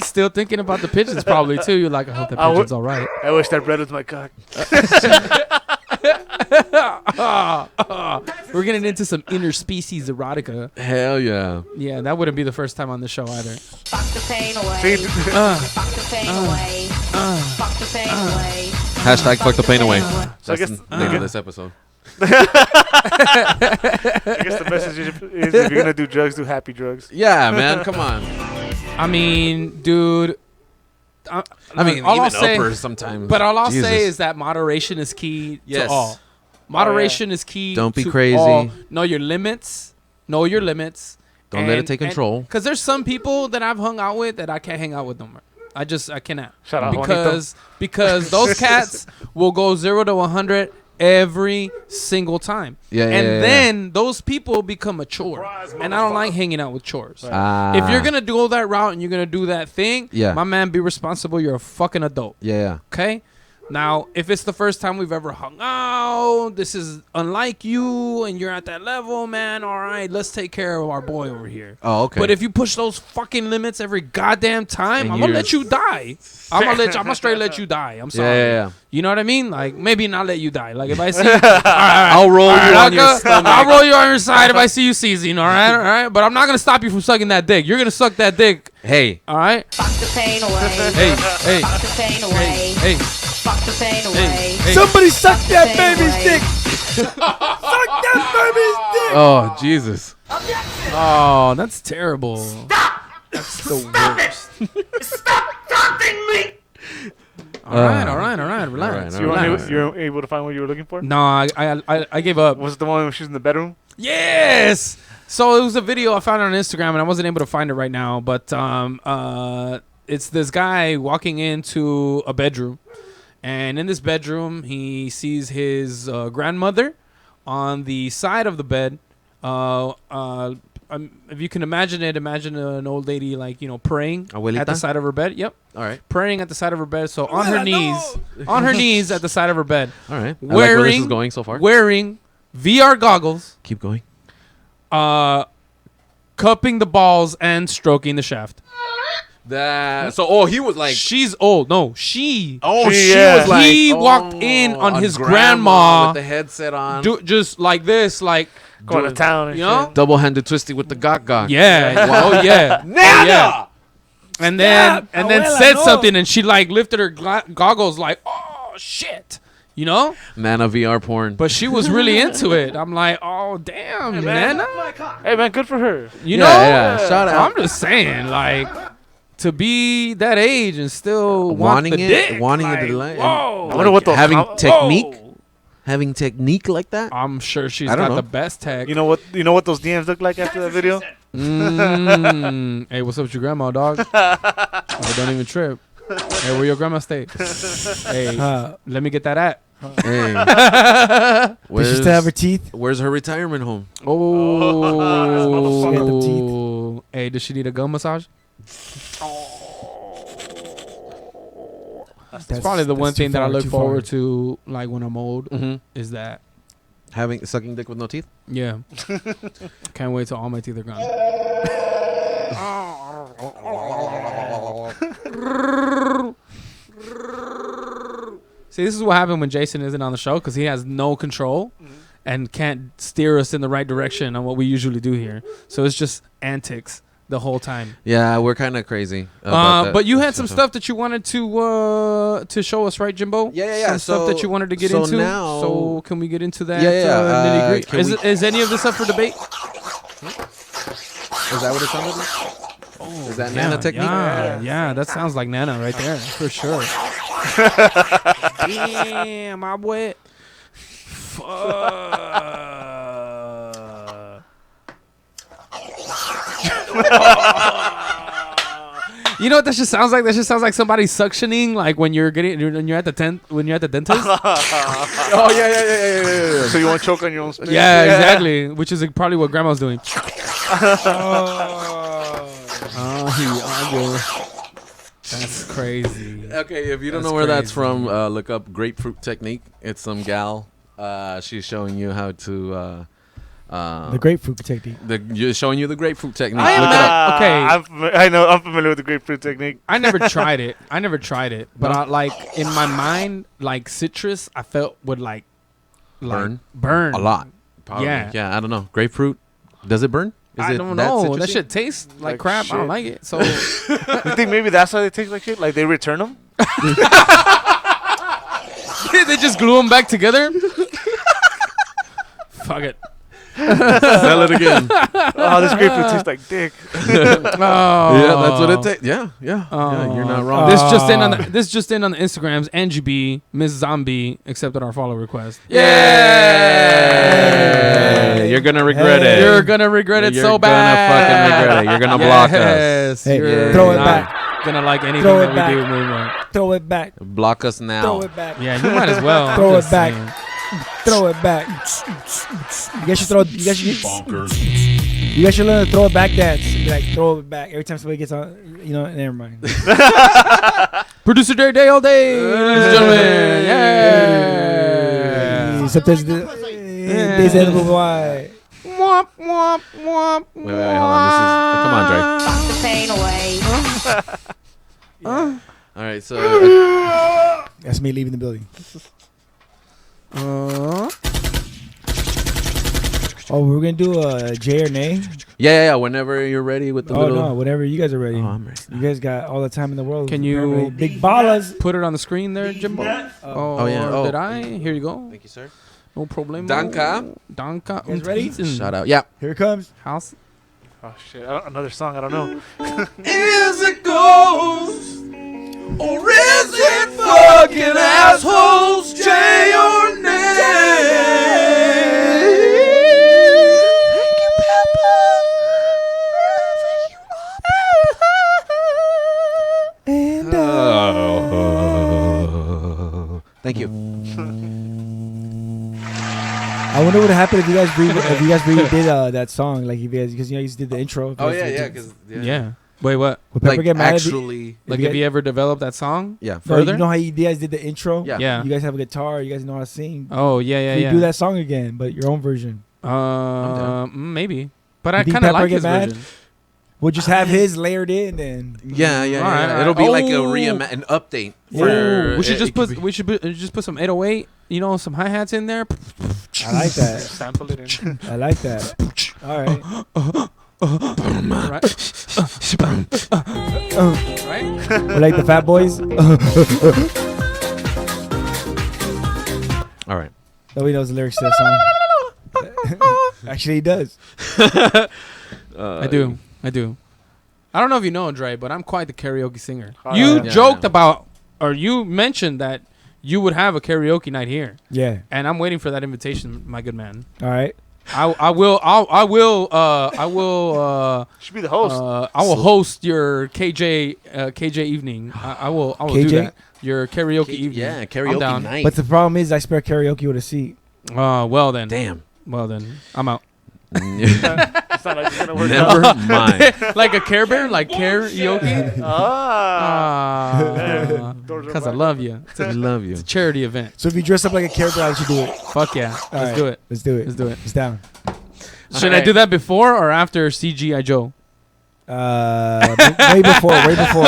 Still thinking about the pigeons, probably, too. You're like, I hope the I would- pigeon's all right. I wish that bread was my cock. We're getting into some interspecies erotica. Hell yeah. Yeah, that wouldn't be the first time on the show either. Fuck the pain away. See, Fuck the pain away. Fuck the pain away. Hashtag fuck the pain away. So I That's guess- the name of this episode. I guess the message is if you're gonna do drugs, do happy drugs. Yeah, man. Come on. I mean, dude. I mean, all even I'll say- uppers sometimes. But all I'll Jesus. say is that moderation is key Yes. to all. Moderation is key. Don't be to crazy. all. Know your limits. Know your limits. Don't let it take control. Because there's some people that I've hung out with that I can't hang out with no more. I cannot. Shout out Juanito. Because those cats will go 0 to 100 every single time. Yeah, and yeah, yeah. then those people become a chore. And I don't like hanging out with chores. Ah. If you're gonna go that route and you're gonna do that thing, Yeah. my man, be responsible. You're a fucking adult. Yeah, yeah. Okay? Now, if it's the first time we've ever hung out, this is unlike you, and you're at that level, man. All right, let's take care of our boy over here. Oh, okay. But if you push those fucking limits every goddamn time, And I'm gonna you're- let you die. I'm gonna straight let you die. I'm sorry. yeah. You know what I mean? Like maybe not let you die. Like if I see, all right, I'll roll you on your stomach. I'll roll you on your side if I see you seizing. All right. But I'm not gonna stop you from sucking that dick. You're gonna suck that dick. Hey, All right. Fuck the pain away. Hey. Fuck the pain away. Hey. Fuck the pain away. Hey. Somebody suck that Stay baby's away. dick. Suck that baby's dick. oh Jesus. Oh, that's terrible. That's the worst. All right. Relax. So you were able to find what you were looking for? No, I gave up. Was it the one when she was in the bedroom? Yes. So it was a video I found on Instagram, and I wasn't able to find it right now. But it's this guy walking into a bedroom, and in this bedroom, he sees his grandmother on the side of the bed. If you can imagine it, imagine an old lady praying Abuelita? at the side of her bed. Yep, All right. praying at the side of her bed. So on her knees at the side of her bed, All right. I like where this is wearing going so far. wearing VR goggles. Keep going. Cupping the balls and stroking the shaft. He was like. She's old. No, she. Oh, She, she yeah. was like. He walked in on his grandma grandma with the headset on. just like this, like Going to town and you know? shit. Double-handed twisty with the gok. Yeah. Oh yeah. Nana! Oh, yeah. And then Stop, then abuela, said no. something, and she like lifted her goggles, like, oh shit, you know. Nana VR porn. But she was really into it. I'm like, oh damn, Nana. Hey, man, good for her. You know. yeah. Shout out. I'm just saying, like, to be that age and still Wanting want the it, dick, wanting it like, to like- whoa. I wonder what the having technique, Whoa. having technique like that. I'm sure she's I don't got know. the best tech. You know what those DMs look like after that video? Hey, what's up with your grandma, dog? Oh, don't even trip. Hey, where your grandma stay? Hey, let me get that at. Hey, Does she where's, still have her teeth? where's her retirement home? Oh, She got them hey, does she need a gum massage? That's probably the one thing that I look forward to, like when I'm old, Mm-hmm. is that. Having sucking dick with no teeth. Yeah. Can't wait till all my teeth are gone. See, this is what happened when Jason isn't on the show, because he has no control and can't steer us in the right direction on what we usually do here. So it's just antics the whole time. Yeah, we're kind of crazy. about that. But you had some stuff that you wanted to show us, right, Jimbo? Yeah. Some stuff that you wanted to get so into. now- So can we get into that? Yeah. Nitty-gritty? Can Is any of this up for debate? Is that what it sounded like? Is that Nana technique? Yeah, that sounds like Nana right there for sure. Damn, my boy. Fuck. You know what that just sounds like? That just sounds like somebody suctioning, like when you're at the dentist. Oh yeah. So you want to choke on your own spit? Yeah, exactly. Which is probably what grandma's doing. That's crazy. Okay, if you don't That's know where that's crazy. from, look up grapefruit technique. It's some gal. She's showing you how to. The grapefruit technique. Showing you the grapefruit technique. I am Look it up. not- okay. I'm familiar with the grapefruit technique. I never tried it. But I, like in my mind, like citrus, I felt would like Burn burn a lot. Probably. Yeah. Yeah, I don't know. Grapefruit. Does it burn? Is I it don't that know. That citrusy? shit tastes like Like crap. I shit. don't like it. So You think maybe that's why they taste like shit? Like they return them? they just glue them back together. Fuck it. Sell it again. Oh, this grapefruit tastes like dick. Oh. Yeah, that's what it takes. Yeah. Yeah, you're not wrong. This just in on the Instagrams. Angie B, Miss Zombie accepted our follow request. Yay! You're gonna regret it. You're gonna regret it You're so gonna bad. fucking regret it. You're gonna block us. Yes. Hey, You're throw it not back. Gonna like anything Throw it that back. we do anymore. Throw it back. Block us now. Throw it back. Yeah, you might as well. I'm Throw it just back. saying. Throw it back. You guys should throw. You guys should learn to throw it back dance. Be like throw it back every time somebody gets on. You know, never mind. Producer Day all day, ladies and gentlemen. Yeah. Sometimes they say why. Womp, womp, womp, Wait, hold on. This is come on, Dre. Fuck the pain away. All right, so That's me leaving the building. Oh, we're gonna do a J or nay. yeah. Whenever you're ready with the Oh little. no, whenever you guys are ready. Oh, I'm ready. You guys got all the time in the world. Can you- Apparently. big ballas? Put it on the screen there, Jimbo. Oh, yeah. Or Oh. did I? Here you go. Thank you, sir. No problem. Danke. Danke. You guys ready? Shout out. Yeah. Here it comes. House. Oh shit! Another song. I don't know. Is it ghost or is it fucking assholes? J or And Thank you. I wonder what happened if you guys redid that song, like if you guys, because you know you just did the intro. Oh yeah, because Yeah. Wait, what? Would Pepper like get mad at you? actually, Like you if you ever developed that song? yeah. No, Further? you know how you guys did the intro? Yeah. Yeah. You guys have a guitar. You guys know how to sing. Oh, yeah. You do that song again, but your own version. Maybe. But I You think kind of Pepper like get his mad? version. We'll just have his layered in, and Yeah. Alright, It'll be like a oh. an update. Yeah. For, We should it just could put be- we should just put some 808, some hi-hats in there. I like that. Sample it in. I like that. All right. Right? Right? We're like the Fat Boys. All right. Nobody knows the lyrics to that song. Actually, he does. I do. I don't know if you know, Dre, but I'm quite the karaoke singer. Oh, You yeah. joked about, or you mentioned that you would have a karaoke night here, Yeah. and I'm waiting for that invitation, my good man. All right. I will Should be the host. I will host your KJ evening. I will do KJ? that. Your karaoke evening. Yeah, I'm karaoke down. night. But the problem is, I spare karaoke with a seat. Well then. Damn. Well then, I'm out. It's not like it's gonna work Never out. mind. Like a Care Bear, like karaoke. Doors are Because I wide. love you. I love you. It's a charity event. So if you dress up like a Care Bear, I should do it. Fuck yeah. All Let's right. do it. Let's do it. Let's do it. It's down. Should I do that before or after CGI Joe? Way before.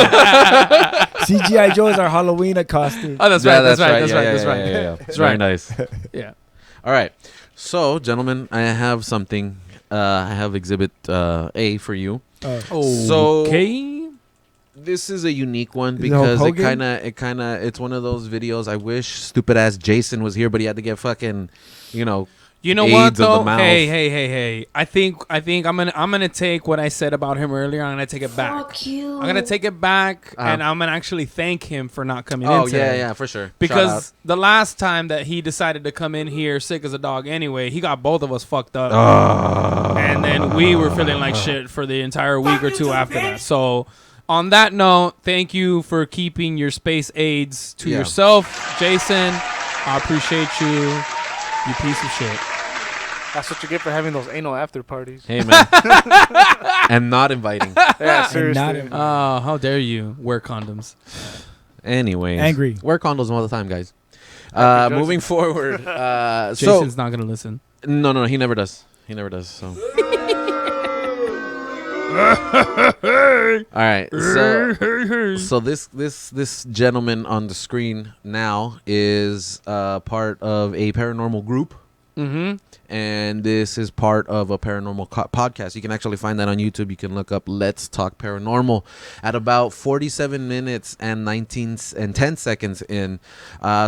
CGI Joe is our Halloween costume. Oh, that's Yeah, right. That's right. That's yeah, right. yeah, That's yeah, right. yeah, yeah. That's Very right. nice. Yeah. All right. So, gentlemen, I have something. I have Exhibit A for you. So- Okay. This is a unique one Is it Hulk because Hogan? it's one of those videos. I wish stupid ass Jason was here, but he had to get fucking, You know AIDS what of the though? mouth. Hey. I think I'm gonna take what I said about him earlier. I'm gonna take it back. Fuck you. I'm gonna take it back, Uh-huh. and I'm gonna actually thank him for not coming Oh in today. yeah, for sure. Shout Because the last time that he decided to come in here sick as a dog anyway, he got both of us fucked up. And then we were feeling like shit for the entire week or two after that. So on that note, thank you for keeping your space aids to Yeah. yourself, Jason. I appreciate you, you piece of shit. That's what you get for having those anal after parties. Hey man, and not inviting. Yeah, seriously. not- Oh, how dare you wear condoms? Anyways, Angry. Wear condoms all the time, guys. Happy Moving forward. So Jason's not gonna listen. no, he never does. He never does. So. All right. So this gentleman on the screen now is part of a paranormal group. Mm-hmm. And this is part of a paranormal podcast. You can actually find that on YouTube. You can look up Let's Talk Paranormal. At about 47 minutes and 10 seconds in,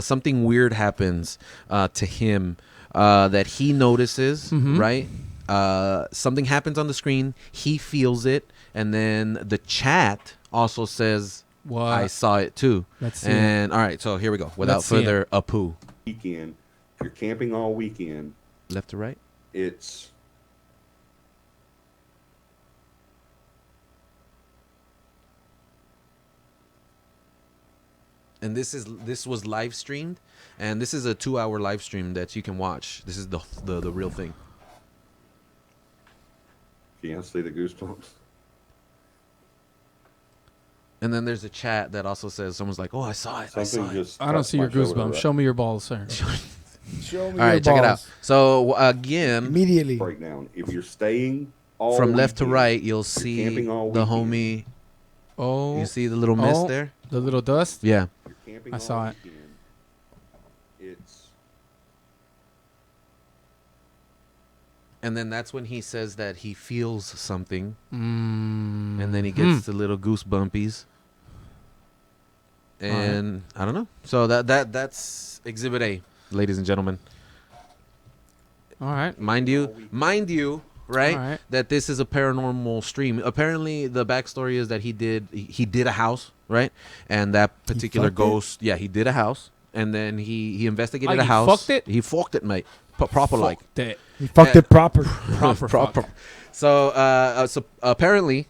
something weird happens to him that he notices, Mhm. right? Something happens on the screen. He feels it. And then the chat also says, What? I saw it too. Let's see. And all right, so here we go. Without Let's see further ado. Weekend, if you're camping all weekend, Left to right. it's And this was live streamed, and this is a 2-hour live stream that you can watch. This is the real thing. can't see the goosebumps. And then there's a chat that also says someone's like, "Oh, I saw it. I saw Something it." just I don't touched see your my shoulder goosebumps. right- Show me your balls, sir. Show me All your right, check it out. balls. So again, Immediately. breakdown. If you're staying all from left to weekend, right, you'll see camping all the weekend. homie. Oh, You see the little mist Oh. there? the little dust. Yeah. You're camping I all saw it. weekend, It's And then that's when he says that he feels something, Mm. and then he gets the little goosebumpies. And I don't know. So that's Exhibit A, ladies and gentlemen. All right. Mind you, right? All right. That this is a paranormal stream. Apparently, the backstory is that he did a house, right? And that particular fucked it? ghost, he did a house, and then he investigated Like a he house. fucked it? He fucked it, mate. Proper like. Fucked it. He fucked Yeah. it proper. Proper fuck. So apparently,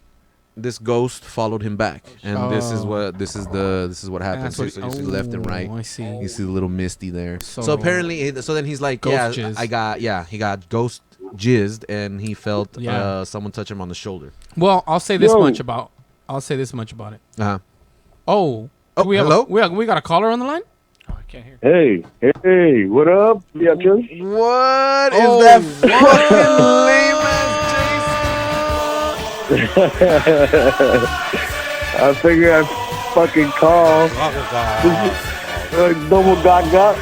this ghost followed him back, and this is Oh. what happens. That's So what- you see left and right. Oh, I see. You see the little misty there. So, So- apparently, so then he's like, Ghost yeah, jizz. he got ghost jizzed, and he felt Yeah. someone touch him on the shoulder. Well, I'll say this Yo. much about. I'll say this much about it. Uh-huh. Oh. Oh, Do we have hello? we got a caller on the line? Oh, I can't hear. Hey, what up, bitches? What is Oh, that fucking lame I figure I'd fucking call. Double gaga.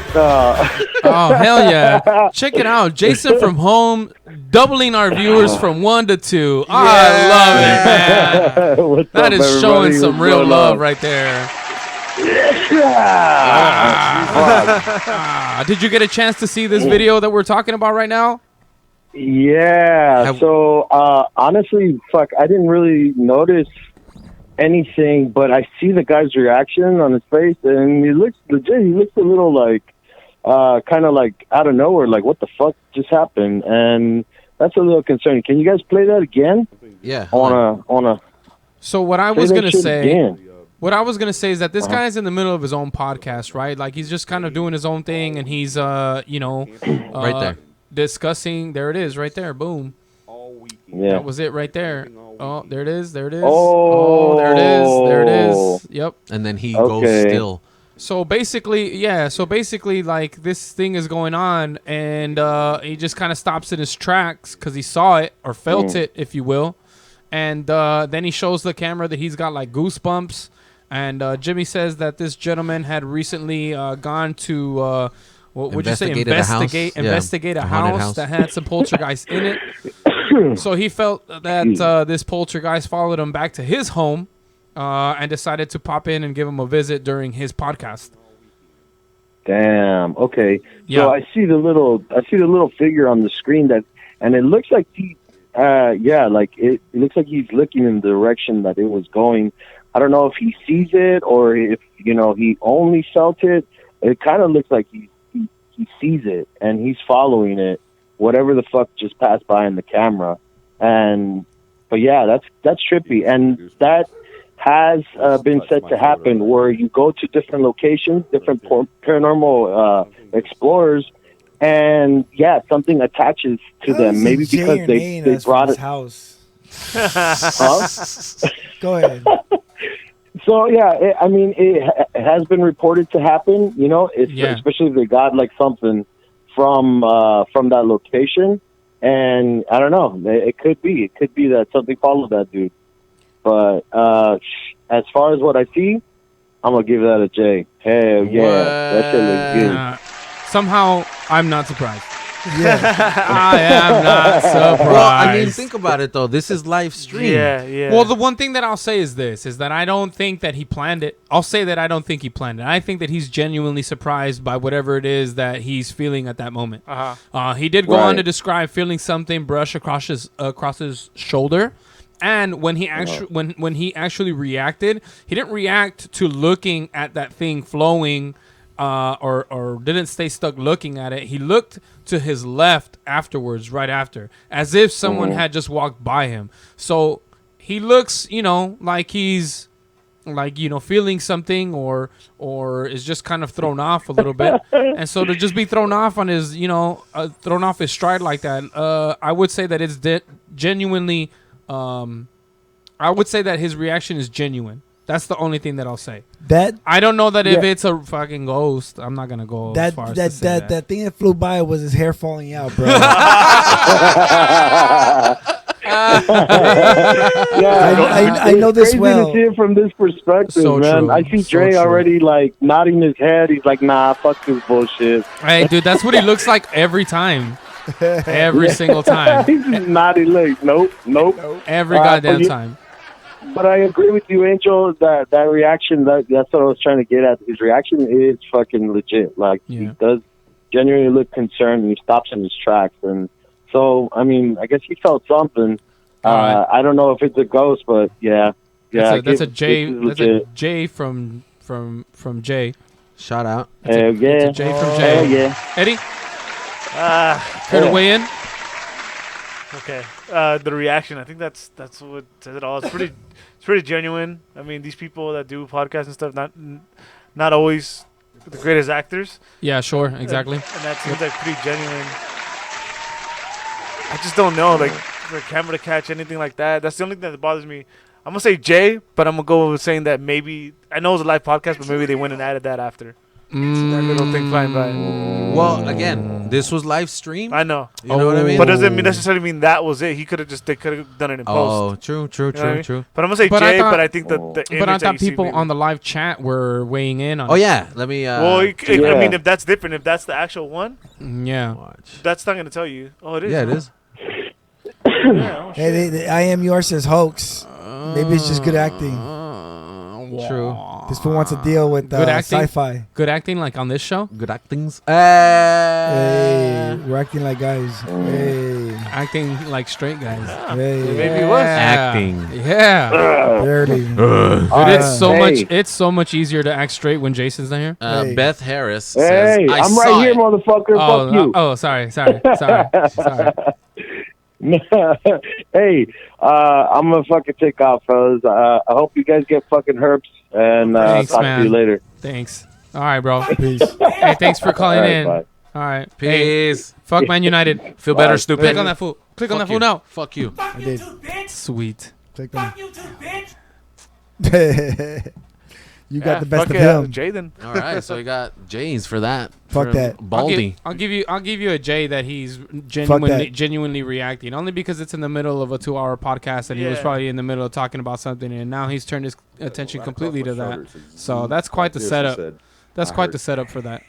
Oh hell yeah! Check it out, Jason from home, doubling our viewers from 1 to 2. I love it, man. What's That up, is everybody? showing some What's real going love on? right there. Yeah. Did you get a chance to see this video that we're talking about right now? Yeah. Have- So honestly, fuck, I didn't really notice anything, but I see the guy's reaction on his face, and he looks legit. He looks a little like, kind of like out of nowhere, like what the fuck just happened, and that's a little concerning. Can you guys play that again? Yeah. On a So what I play was that gonna shit say. again. What I was gonna say is that this Uh-huh. guy's in the middle of his own podcast, right? Like he's just kind of doing his own thing, and he's Right there. discussing. There it is, right there. Boom. all weekend. Yeah. That was it right there. Oh, there it is. There it is. Oh. there it is. There it is. Yep. And then he Okay. goes still. So basically, yeah. So basically, like this thing is going on, and he just kind of stops in his tracks because he saw it or felt it, if you will, and then he shows the camera that he's got like goosebumps. And Jimmy says that this gentleman had recently gone to what would you say? Investigated a house? Investigate, Yeah, investigate a a haunted house house. that had some poltergeist in it. So he felt that this poltergeist followed him back to his home, and decided to pop in and give him a visit during his podcast. Damn. Okay. Yeah. So I see the little figure on the screen and it looks like it looks like he's looking in the direction that it was going. I don't know if he sees it or if he only felt it. It kind of looks like he sees it and he's following it. Whatever the fuck just passed by in the camera, but yeah, that's trippy, and that has been said to happen where you go to different locations, different paranormal explorers, and yeah, something attaches to them. Maybe because they brought his it. house. Huh? Go ahead. So yeah, it has been reported to happen. Yeah. Especially if they got like something from that location, and I don't know. It could be that something followed that dude. But as far as what I see, I'm gonna give that a J. Hell yeah, that shit looks good. Somehow, I'm not surprised. Yeah. I am not surprised. Well, I mean, think about it though. This is live stream. Yeah. Well, the one thing that I'll say is this: is that I don't think that he planned it. I'll say that I don't think he planned it. I think that he's genuinely surprised by whatever it is that he's feeling at that moment. He did go on Right. to describe feeling something brush across his shoulder, and when he actually when he actually reacted, he didn't react to looking at that thing flowing. Or didn't stay stuck looking at it. He looked to his left afterwards, right after, as if someone had just walked by him. So he looks, like he's, feeling something, or is just kind of thrown off a little bit. And so to just be thrown off on his, thrown off his stride like that, I would say that it's genuinely. I would say that his reaction is genuine. That's the only thing that I'll say. That I don't know that if Yeah. it's a fucking ghost. I'm not gonna go as far as to say that. that thing that flew by was his hair falling out, bro. I know this crazy well. to see it from this perspective, So man. true. I see So Dre true. already like nodding his head. He's like, "Nah, fuck this bullshit." Hey, dude, that's what he looks like every time. Every single time. He's just nodding like, "Nope, nope." Every but goddamn you- time. But I agree with you, Angel. That reaction, that's what I was trying to get at. His reaction is fucking legit. Like he Yeah. does genuinely look concerned, and he stops in his tracks. And so, I mean, I guess he felt something. Alright. I don't know if it's a ghost, but yeah, yeah. That's a this J. is That's a legit. J from Jay. Shout out. Hell yeah, It's a J from Jay. hell yeah. Eddie, Ah, care to weigh in? okay. The reaction, I think that's what says it all. It's pretty genuine. I mean, these people that do podcasts and stuff, not always the greatest actors. Yeah, sure, exactly. And that seems like pretty genuine. I just don't know, like for a camera to catch anything like that. That's the only thing that bothers me. I'm gonna say Jay, but I'm gonna go with saying that maybe I know it was a live podcast, but maybe they went and added that after. That little thing flying by. Well, again, this was live stream. I know, You know what I mean? but doesn't necessarily mean that was it. They could have done it in post. Oh, true, true, You know what I true, mean? true. But I'm gonna say But I Jay, thought- but I think that the image But I that thought you see people maybe- on the live chat were weighing in on Oh it. yeah, let me. well, I Yeah. mean, if that's different, if that's the actual one, Yeah. watch. that's not gonna tell you. Oh, it is. Yeah, it huh? is. Yeah, oh, Hey, shit. the I am yours says hoax. Maybe it's just good acting. True. This fool wants to deal with Good acting? sci-fi. Good acting, like on this show. Good actings. Hey, we're acting like guys. Hey, Acting like straight guys. hey, Maybe it was. Acting. Yeah. barely. Dude, it's so Hey. much. It's so much easier to act straight when Jason's not here. Hey. Beth Harris says, Hey, I I'm saw right here, it. motherfucker. Oh, Fuck you. sorry. Hey, I'm gonna fucking take off, fellas. I hope you guys get fucking herps, and Thanks, talk man. to you later. Thanks. All right, bro. Peace. Hey, thanks for calling All right, in. bye. All right. Hey, Peace. fuck Man United. Feel better, Bye. stupid. Click on that fool. Click on Fuck that fool you. now. Fuck you. I did. Sweet. Click them. You got Yeah, the best fuck of yeah, him. Jay then. All right, so we got Jays for that. Fuck For that. Baldy. I'll give you a J that he's that. genuinely reacting. Only because it's in the middle of a 2-hour podcast and he was Yeah. probably in the middle of talking about something and now he's turned his attention completely to that. So that's quite the setup. That's quite the setup for that.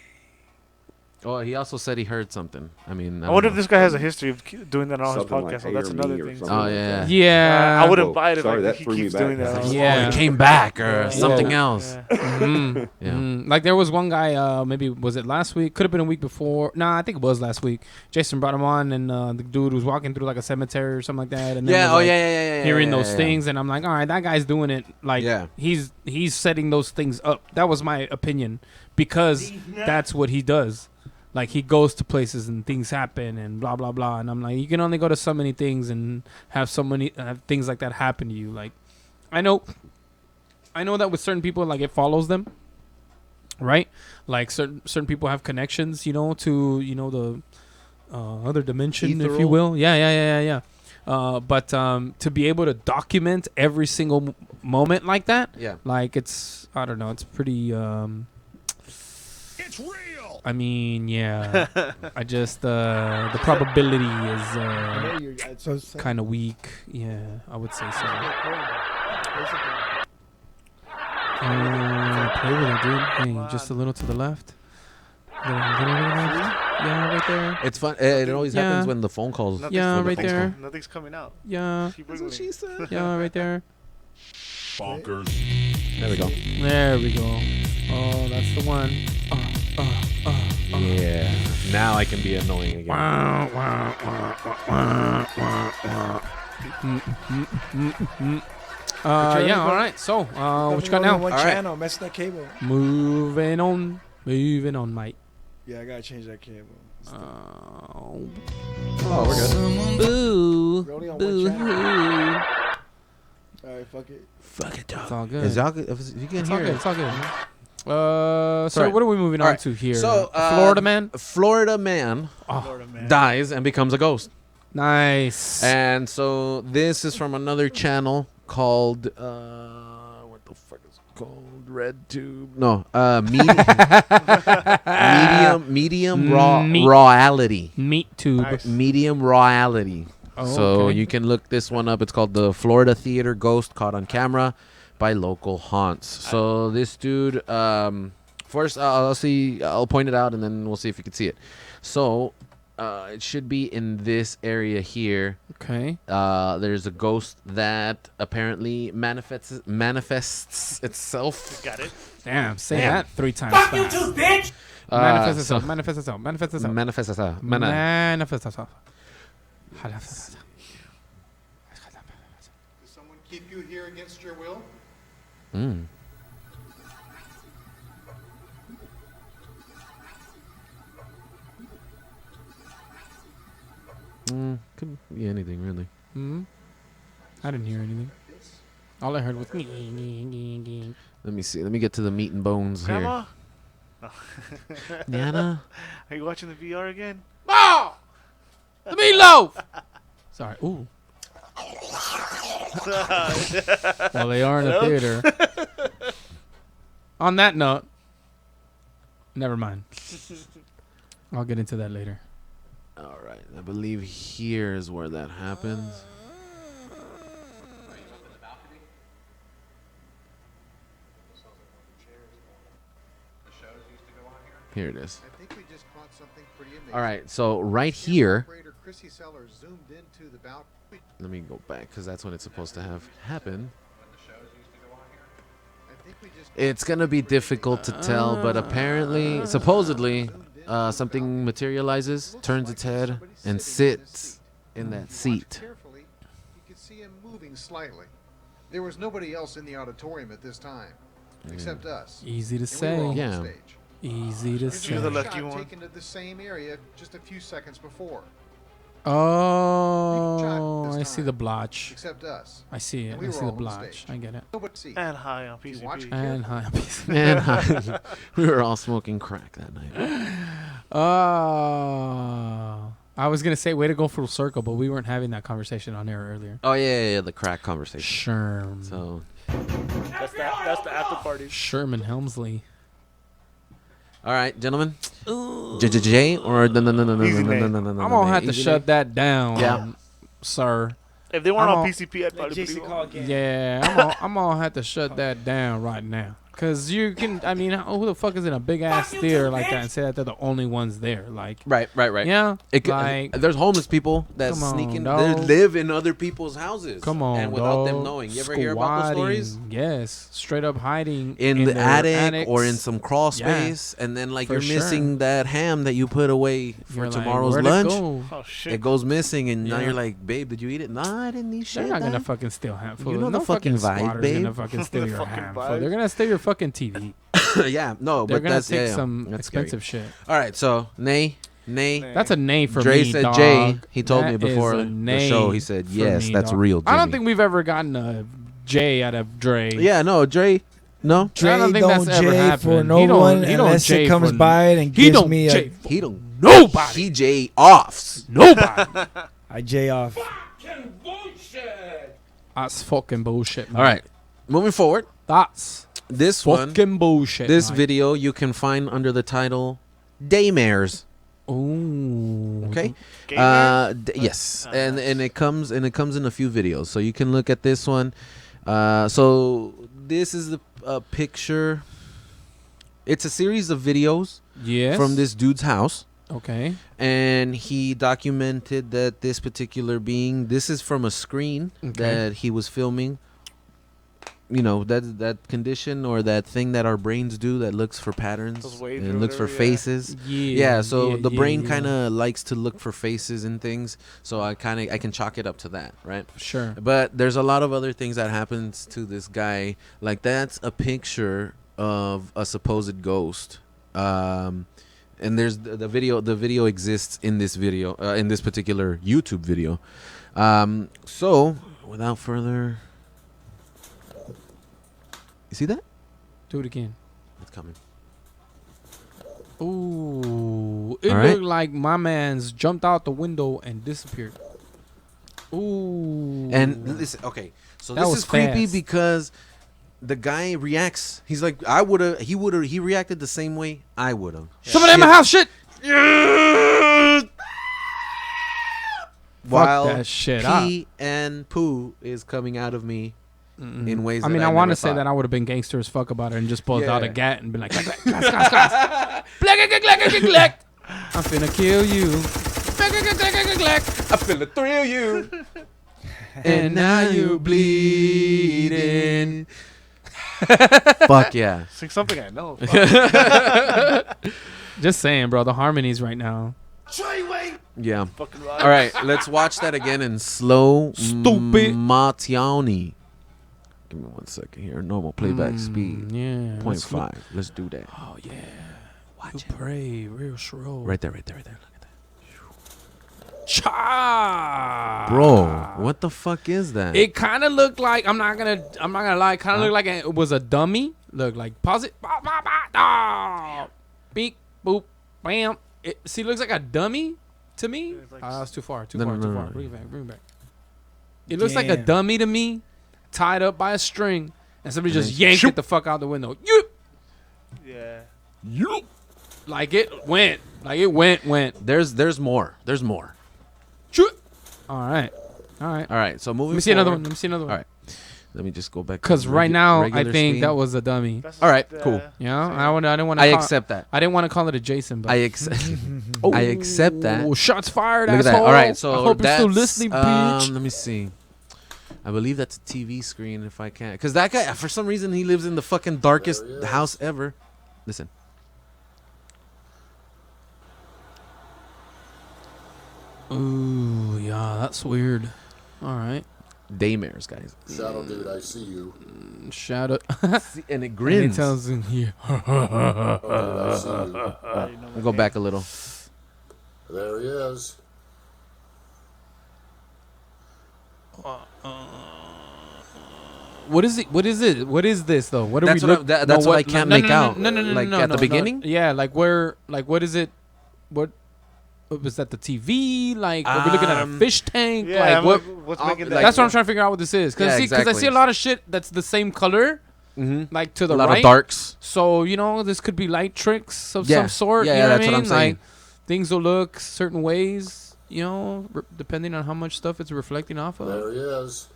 Oh, he also said he heard something. I mean, I wonder if don't this guy has a history of doing that on his Something like podcast. So that's Hey or Me another or thing. something Oh like yeah. that. Yeah. I wouldn't Whoa, buy it if sorry, like, that he threw me keeps back. doing that. That's Oh, Yeah. he came back or Yeah. something Yeah. else. Yeah. Mhm. Yeah. Like there was one guy, maybe was it last week? Could have been a week before. Nah, I think it was last week. Jason brought him on, and the dude was walking through like a cemetery or something like that. And then Yeah. was, Oh like, yeah. hearing yeah, those yeah. things, and I'm like, all right, that guy's doing it. Like, Yeah. he's setting those things up. That was my opinion because that's what he does. Like he goes to places and things happen and blah blah blah. And I'm like, you can only go to so many things and have so many things like that happen to you. Like, I know that with certain people, like it follows them, right? Like certain people have connections, to the other dimension, if you Ethereal? will. Yeah. But to be able to document every single moment like that, Yeah. like it's, I don't know, it's pretty. It's real. I mean, yeah. I just the probability is kind of weak. Yeah, I would say so. Play with it, dude. Hey, just a little to the left. Little to the left. Yeah, right there. It's fun. It always Yeah. happens when the phone calls. Nothing's- Yeah, right nothing's there. com- Nothing's coming out. Yeah, Keep wiggling it. said. yeah, right there. Bonkers. There we go. There we go. Oh, that's the one. Yeah. Now I can be annoying again. Yeah, all right. So, what you got now? One All right. channel, mess that cable. Moving on, mate. Yeah, I gotta change that cable. Oh, we're good. boo, We're only on one boo. channel. All right, fuck it. Fuck it, It's all good. Is y'all, if you can It's all hear good. it. It's all good. So Right. what are we moving All on right. to here? So, Florida man. Florida man dies and becomes a ghost. Nice. And so this is from another channel called what the fuck is it called? Red tube. No, medium Meat. rawality. Meat tube. Nice. Medium rawality. Oh, So okay. you can look this one up. It's called the Florida Theater Ghost Caught on Camera by Local Haunts. So this dude, first I'll point it out and then we'll see if you can see it. So it should be in this area here. Okay. There's a ghost that apparently manifests itself. Got it. Damn. Say Damn. that 3 times fast. Manifest itself. so- Manifest itself. Manifest itself. Manifest itself. Manifest itself. Does someone keep you here against your will? Mm. Could be anything, really. Hmm. I didn't hear anything. All I heard was. Let me see. Let me get to the meat and bones Grandma, here. Nana? are you watching the VR again? Oh! The meatloaf! Sorry. Ooh. Well, they are in a theater. On that note, never mind. I'll get into that later. All right. I believe here is where that happens. Here it is. I think we just caught something pretty amazing. All right. So right here. Operator Chrissy Sellers zoomed into the balcony. Let me go back because that's when it's supposed to have happened. I think we just It's going to be difficult to tell, but apparently, supposedly, something materializes, turns its head, and sits in that seat. carefully. You could see him moving slightly. There was nobody else in the auditorium at this time, except us. Easy to And we were all say. Yeah. on stage. Easy to You're say. the Shot lucky one. taken to the same area just a few seconds before, Oh, this I see time. the blotch. except us. I see it. And we I were see the all on blotch. stage. I get it. Nobody see. And high on You watch PCP. And hi. Man, we were all smoking crack that night. Oh. I was going to say, way to go full circle, but we weren't having that conversation on air earlier. Oh, yeah, the crack conversation. Sherm. So, That's the after party. Sherman Helmsley. all right, gentlemen. JJJ or no. Easy name. I'm going to have to Easy shut name. that down, Yeah. sir. If they weren't I'm on all- PCP, I'd probably Jason put call it again. Yeah, I'm going to have to shut that down right now. Because you can, I mean, who the fuck is in a big ass theater like that and say that they're the only ones there? Like, Right. yeah, It, like, there's homeless people that Come sneak on, in. dog. They live in other people's houses. come on, and without them dog. knowing. You ever hear about those stories? Squatting, yes, straight up hiding In the their attic attics. or in some crawl Yeah. space, and then like For you're sure. missing that ham that you put away for You're like, tomorrow's "Where'd it lunch. go?" Oh shit. It goes missing, and now Yeah. you're like, babe, did you eat it? Nah, I didn't eat shit. They're not gonna dog." fucking steal ham food. You know no the fucking vibe, squatter's babe. gonna fucking steal The your fucking ham vibe. food. They're gonna steal your fucking TV. Yeah, no, They're but gonna that's take yeah, some that's scary. expensive shit. All right, so nay. That's a nay for Dre me, said dog. Jay. He told me That before is a the nay show. He said, for "Yes, me, that's dog. real." I don't Jimmy. think we've ever gotten a J out of Dre. Yeah, no, Dre. No, Dre I don't think that's ever J happened. for no He don't- one he don't unless J it comes for- by and He gives don't me J a. he don't. Nobody. He J offs. Nobody. I J off. That's fucking bullshit, man. All right, moving forward. That's This one, fucking bullshit. this Mike. video, you can find under the title "Daymares." Ooh. Okay. Gamers? Yes, Oh, and nice. it comes in a few videos, so you can look at this one. So this is the picture. It's a series of videos Yes. from this dude's house, Okay. and he documented that this particular being. This is from a screen Okay. that he was filming. You know, that condition or that thing that our brains do that looks for patterns Those waves and or looks for whatever, yeah. faces. Yeah. So the brain yeah. kind of likes to look for faces and things. So I can chalk it up to that, right? Sure. But there's a lot of other things that happens to this guy. Like that's a picture of a supposed ghost. And there's the video. The video exists in this video, in this particular YouTube video. So without further, you see that? Do it again. It's coming. Ooh. It All right. looked like my man's jumped out the window and disappeared. Ooh. And listen, okay, so That this was is creepy fast. because the guy reacts. He's like, I would have. He would have. He reacted the same way I would have. Somebody in my house, shit. While that shit pee and poo is coming out of me in ways. I mean, that I want to never say thought. that I would have been gangster as fuck about it and just pulled out a Yeah. gat and been like, glass, glass, glass, glass. I'm finna kill you. I feel the thrill you. And now you bleeding. Fuck yeah. Sing something I know. Just saying, bro. The harmonies right now. Yeah. Fucking All right, let's watch that again in slow. Stupid. Matiani. Give me 1 second here. Normal playback speed. Yeah. 0.5. Let's do that. Oh yeah. Watch You it. pray real slow. Right there, right there, right there. Look at that. Cha. Bro, what the fuck is that? It kind of looked like I'm not gonna lie. Kind of looked like it was a dummy. Look like pause it. Bah, bah, bah, ah. Beep boop bam. It looks like a dummy to me. It's like That's too far. Too No, far. no, Too no, far. no. Bring it back. Bring it back. It looks like a Damn. dummy to me, tied up by a string, and somebody And just then yanked shoot. it the fuck out the window. Yoop. Yeah. Like it went. Like it went. There's more. There's more. Shoot. All right. All right. All right, so moving. Let me see another one. forward- Let me see another one. All right. Let me just go back. to Because right now, I regular think speed. that was a dummy. That's All right, just, cool. You know, I didn't want to. I accept that. I didn't want to call it a Jason, but I accept. I accept that. Oh, shots fired, Look at asshole. that. All right, so I hope you're still that's, listening, bitch. Let me see. I believe that's a TV screen if I can. Because that guy, for some reason, he lives in the fucking darkest house ever. Listen. Ooh, yeah, that's weird. All right. Daymares, guys. Shadow dude, I see you. Shadow. See, and it And he grins. tells him here. Oh, dude, I see you. I'll go back a little. There he is. What is it? What is it? What is this though? What are That's we? what that's what I can't make out. No, Like at the beginning? Yeah, like where? Like what is it? What was that? The TV? Like are we looking at a fish tank? Yeah, like I'm what? what's I'll- making that? like- That's what I'm trying to figure out what this is. Because Yeah, I exactly. see a lot of shit that's the same color, Mm-hmm. like to the A lot right. of darks. So you know this could be light tricks of Yeah. some sort. Yeah, you yeah, know that's what I what mean? I'm saying. Like things will look certain ways. You know, depending on how much stuff it's reflecting off of. There he is.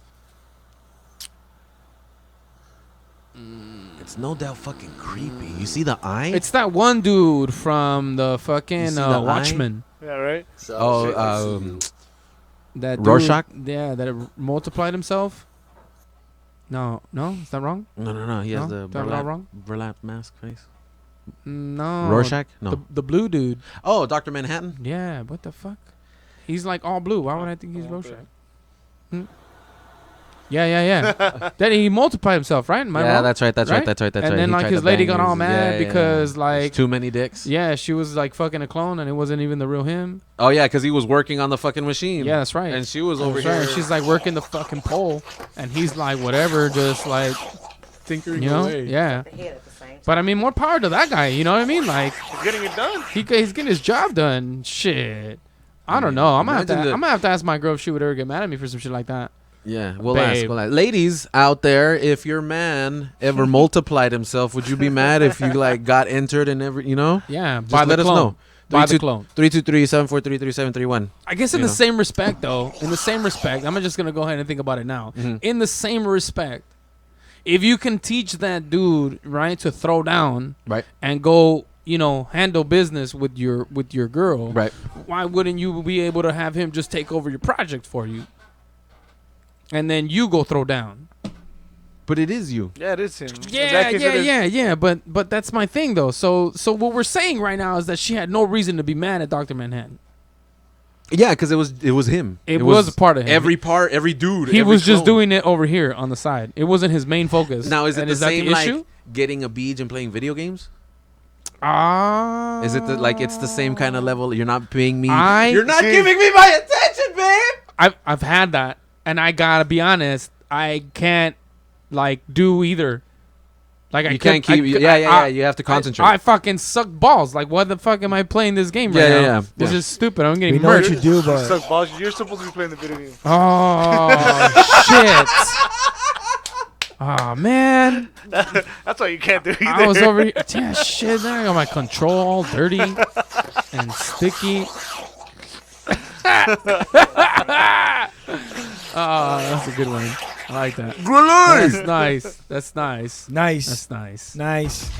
It's no doubt fucking creepy. You see the eye? It's that one dude from the fucking see the eye? Watchmen. Yeah, right. Shadow Oh, dude, I see you. That dude, Rorschach? Yeah, that multiplied himself. No, is that wrong? no. He has No? the Did I get it wrong? burlap mask face. No. Rorschach? No. The blue dude. Oh, Dr. Manhattan? Yeah, what the fuck? He's like all blue. Why would I think he's Oh, Rorschach? okay. Yeah. Then he multiplied himself, right? Am I Yeah, wrong? that's right. That's right. Right? That's right. That's And right. then He like tried his to lady bang got all his- mad yeah. because There's like too many dicks. yeah, she was like fucking a clone and it wasn't even the real him. Oh yeah, because he was working on the fucking machine. Yeah, that's right. And she was over That's here. right. And she's like working the fucking pole, and he's like whatever, just like tinkering you know, yeah. But I mean, more power to that guy. You know what I mean? Like He's getting it done. he's getting his job done. Shit. I don't know. I'm Imagine gonna have to ask my girl if she would ever get mad at me for some shit like that. Yeah, we'll Babe. ask. We'll ask. Ladies out there, if your man ever multiplied himself, would you be mad if you like got entered and every, you know? Yeah, Just by the let us clone. know. By the clone. 323-743-3731. I guess in You the know. same respect, though, I'm just gonna go ahead and think about it now. Mhm. In the same respect, if you can teach that dude right to throw down, Right. and go, you know, handle business with your girl, Right. why wouldn't you be able to have him just take over your project for you, and then you go throw down? But it is you. Yeah, it is him. In Yeah, that case, it is- yeah. But that's my thing though. So what we're saying right now is that she had no reason to be mad at Dr. Manhattan. Yeah, because it was him. It was a part of him. Every dude. He every was just clone. doing it over here on the side. It wasn't his main focus. Now is it And the is that same the like issue? getting a beach and playing video games? Ah. Is it like it's the same kind of level? You're not paying me. I- You're not See- giving me my attention, babe. I've had that, and I gotta be honest. I can't like do either. Like I You can't keep. Yeah. You have to concentrate. I fucking suck balls. Like, what the fuck am I playing this game right Yeah, now? yeah. This is stupid. I'm getting We know what murdered. you do, You but suck balls. You're supposed to be playing the video game. Oh shit! Oh man, That's why you can't do either. I was over here. Yeah, shit. There I got my control all dirty and sticky. That's a good one. I like that. That's nice. That's nice. Nice. That's nice. Nice.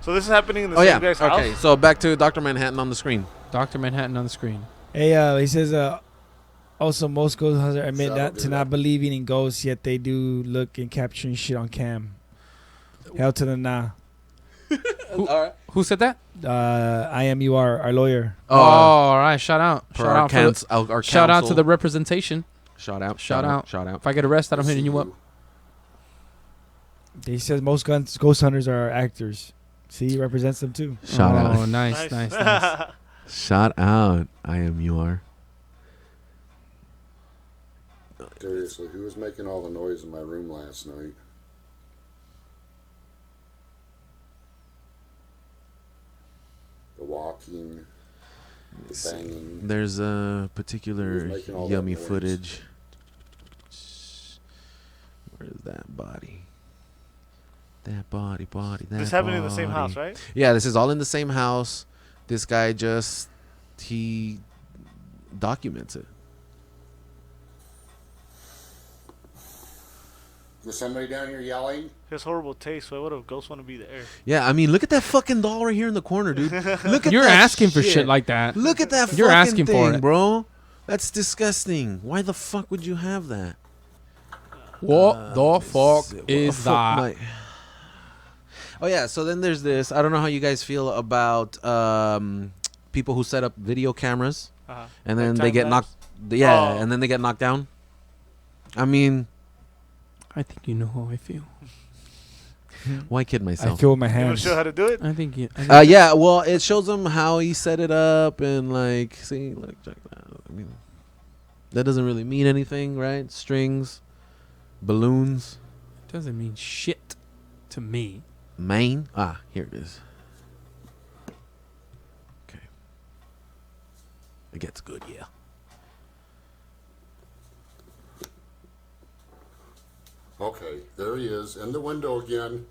So this is happening in the Oh same yeah. guy's house? Okay, so back to Dr. Manhattan on the screen. Dr. Manhattan on the screen. Hey, he says, also most ghost hunters admit Shadow not to dude. not believing in ghosts, yet they do look and capturing shit on cam. Hell to the nah. Who said that? IMUR, our lawyer. Oh, all right. Shout out. Per Shout our out, our shout out to counsel. the representation. Shout out. Shout out. Shout out. If I get arrested, I'm hitting you up. He says most ghost hunters are actors. See, he represents them too. Shout out. Oh, nice. Shout out. IMUR. Seriously, who was making all the noise in my room last night? The walking, the banging. There's a particular Who's making all that yummy noise? footage. Where's that body? That body. That This happened in the same house, body. right? Yeah, this is all in the same house. This guy he documents it. Is somebody down here yelling? He has horrible taste, so what if ghosts want to be there? Yeah, I mean, look at that fucking doll right here in the corner, dude. Look at You're that asking for shit like that. Look at that You're fucking asking thing, for it. bro. That's disgusting. Why the fuck would you have that? What the fuck What is the fuck that? might- Oh yeah, so then there's this. I don't know how you guys feel about people who set up video cameras and then they get knocked. Yeah, and then they get knocked down. I mean, I think you know how I feel. why kid I myself? feel with my You want hands. to show how to do it? I think you. Yeah, well, it shows them how he set it up and like, see, look, check that out. I mean, that doesn't really mean anything, right? Strings, balloons, Doesn't mean shit to me. main. Here it is. Okay, it gets good, yeah. Okay, there he is, in the window again.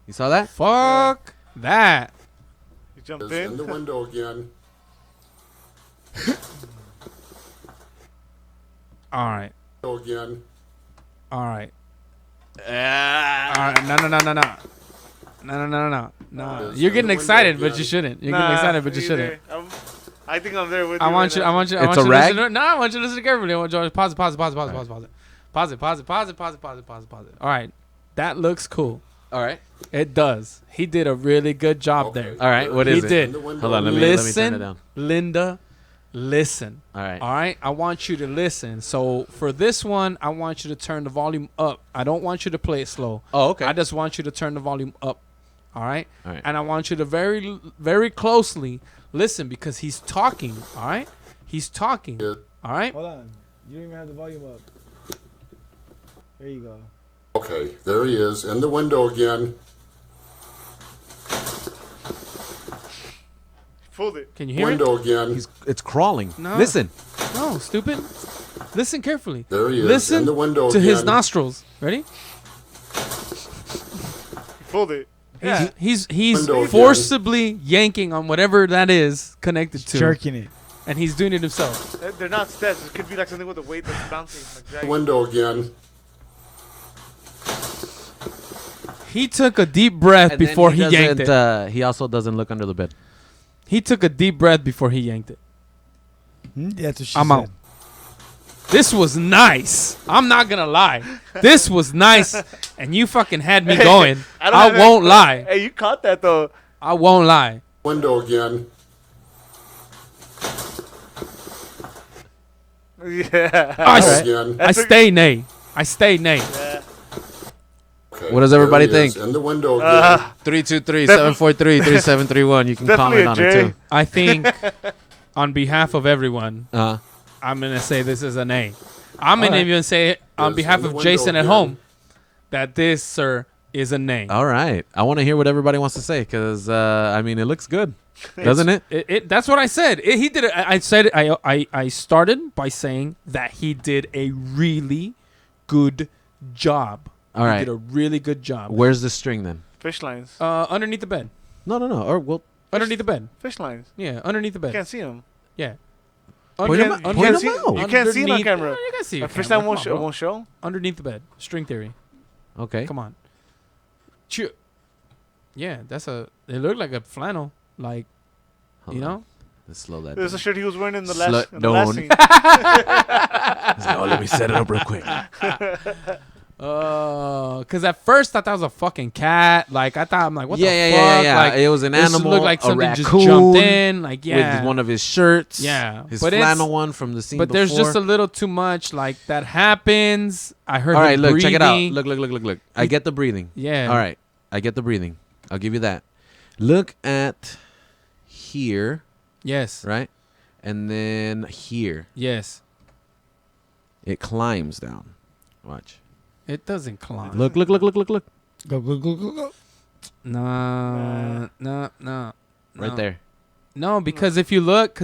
You saw that? Fuck that. You jump Is in. in the window again. All right. Again. All right. All right. No. Is You're in getting the excited, window but you again. shouldn't. You're getting excited, but you shouldn't. I think I'm there with I you. want you. right I now. want you. I It's want a you to rag? listen. No, I want you to listen carefully. I want you to pause it. Pause it. All right. That looks cool. All right. It does. He did a really good job Okay. there. All right. What He is it? did. In the window Hold on. Let me Listen, turn it down. Linda. Listen. All right. All right. I want you to listen. So for this one, I want you to turn the volume up. I don't want you to play it slow. Oh, okay. I just want you to turn the volume up. All right. All right. And I want you to very, very closely listen because he's talking. All right. He's talking. Yeah. All right. Hold on. You don't even have the volume up. There you go. Okay, there he is, in the window again. Fooled it. Can you hear it? Window again. It's crawling. No. Listen. No, stupid. Listen carefully. There he is, Listen in the window to again. his nostrils. Ready? Fooled it. Yeah. He's Window again. forcibly yanking on whatever that is connected to. Jerking it. And he's doing it himself. They're not steps. It could be like something with a weight that's bouncing. Like dragging. Window again. He took a deep breath And then before he yanked it. He also doesn't look under the bed. He took a deep breath before he yanked it. That's what she I'm said. out. This was nice. I'm not gonna lie. This was nice, and you fucking had me going. I won't lie. Hey, you caught that though. I won't lie. Window again. Yeah. Again. I stay nay. I stay nay. Okay, What does everybody there he is, think? in the window again. 323-743-3731. You can Definitely comment a on J. it too. I think, on behalf of everyone, Uh, I'm gonna say this is an A. I'm gonna Alright. even say on Yes, behalf in the of window Jason at again. home that this, sir, is a nay. all right. I want to hear what everybody wants to say because I mean it looks good. Doesn't it? That's what I said. He did it. I said it. I started by saying that he did a really good job. All right. He did a really good job. Where's the string then? Fish lines. Underneath the bed. No. Or well, Underneath the bed. Fish lines. Yeah, underneath the You bed. can't see them. Yeah. Point 'em out. You Point 'em see, out. you can't see it on Underneath- camera. You can see A it. fish camera. line won't Come show. on, bro. Won't show. Underneath the bed. String theory. okay. Come on. Yeah, that's a. It looked like a flannel. Like, Hold you on. know. Let's slow that There's a down. shirt he was wearing in the Slut last. In the last don't. scene. Oh, let me set it up real quick. Cause at first I thought that was a fucking cat. Like I thought, I'm like, what the fuck? Yeah. Like, It was an this animal. looked like a something raccoon just jumped in. Like, yeah. with one of his shirts. Yeah. his But it's- flannel one from the scene. But there's just a before. little too much. Like that happens. I heard. All right, him look, check it out. breathing. Look. I get the breathing. Yeah. All right, I get the breathing. I'll give you that. Look at here, Yes. right, and then here. Yes. It climbs down. Watch. It doesn't climb. Look. Go, go, go, go, go. No. Right there. No, because if you look,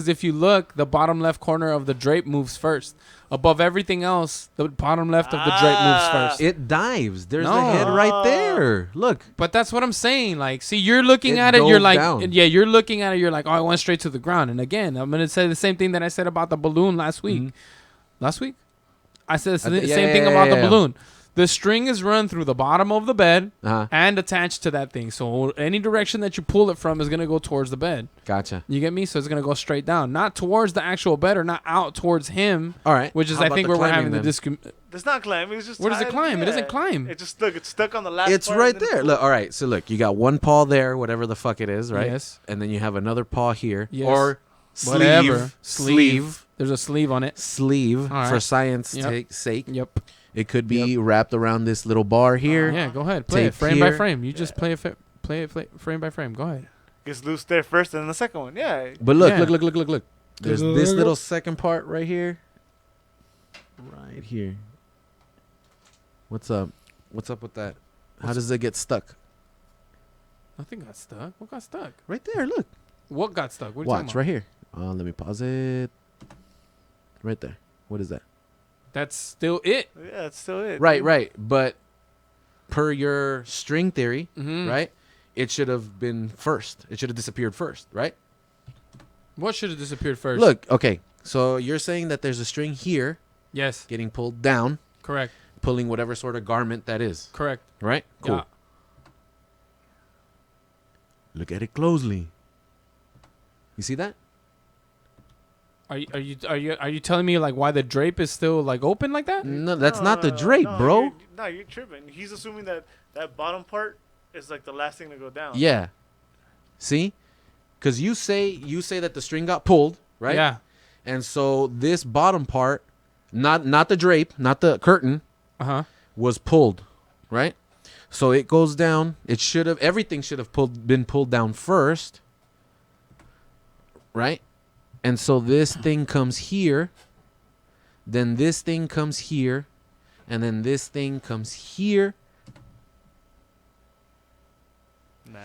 the bottom left corner of the drape moves first. Above everything else, the bottom left of the drape moves first. It dives. There's the No. head right there. Look. But that's what I'm saying. Like, see, you're looking It at it. You're goes like, down. yeah, you're looking at it. You're like, oh, I went straight to the ground. And again, I'm gonna say the same thing that I said about the balloon last week. Mhm. Last week, I said the Yeah, same thing yeah, about yeah, the yeah. balloon. The string is run through the bottom of the bed Uh-huh. and attached to that thing. So any direction that you pull it from is gonna go towards the bed. Gotcha. You get me? So it's gonna go straight down, not towards the actual bed or not out towards him. All right. Which is, How I about think, the where we're climbing having the then? It's not climbing. It's just. Where does it tied- climb? It doesn't yeah. climb. It just stuck. It's stuck on the last. It's part right and then there. Look. All right. So look, you got one paw there, whatever the fuck it is, right? Yes. And then you have another paw here, Yes. or Whatever. sleeve. There's a sleeve on it. Sleeve All right. for science Yep. sake. Yep. It could be wrapped around this little bar here. Yeah, go ahead. Play it Tape frame by here. frame. You just play it frame by frame. Go ahead. Gets loose there first, and then the second one. Yeah. But look, Yeah. look. There's this little second part right here. Right here. What's up? What's up with that? How does it get stuck? Nothing got stuck. What got stuck? Right there, look. What got stuck? What are you Watch talking right here. Let me pause it. Right there. What is that? about? That's still it. Yeah, that's still it. Right. But per your string theory, Mhm. right? It should have been first. It should have disappeared first, right? What should have disappeared first? Look, okay. So you're saying that there's a string here Yes. getting pulled down, Correct. pulling whatever sort of garment that is, Correct. right? Cool. Yeah. Look at it closely. You see that? Are you telling me like why the drape is still like open like that? No, that's not the drape, no, bro. You're tripping. He's assuming that bottom part is like the last thing to go down. Yeah. See? Because you say that the string got pulled, right? Yeah. And so this bottom part, not the drape, not the curtain, Uh-huh. was pulled, right? So it goes down. Everything should have been pulled down first, right? And so this thing comes here, then this thing comes here, and then this thing comes here. Nah.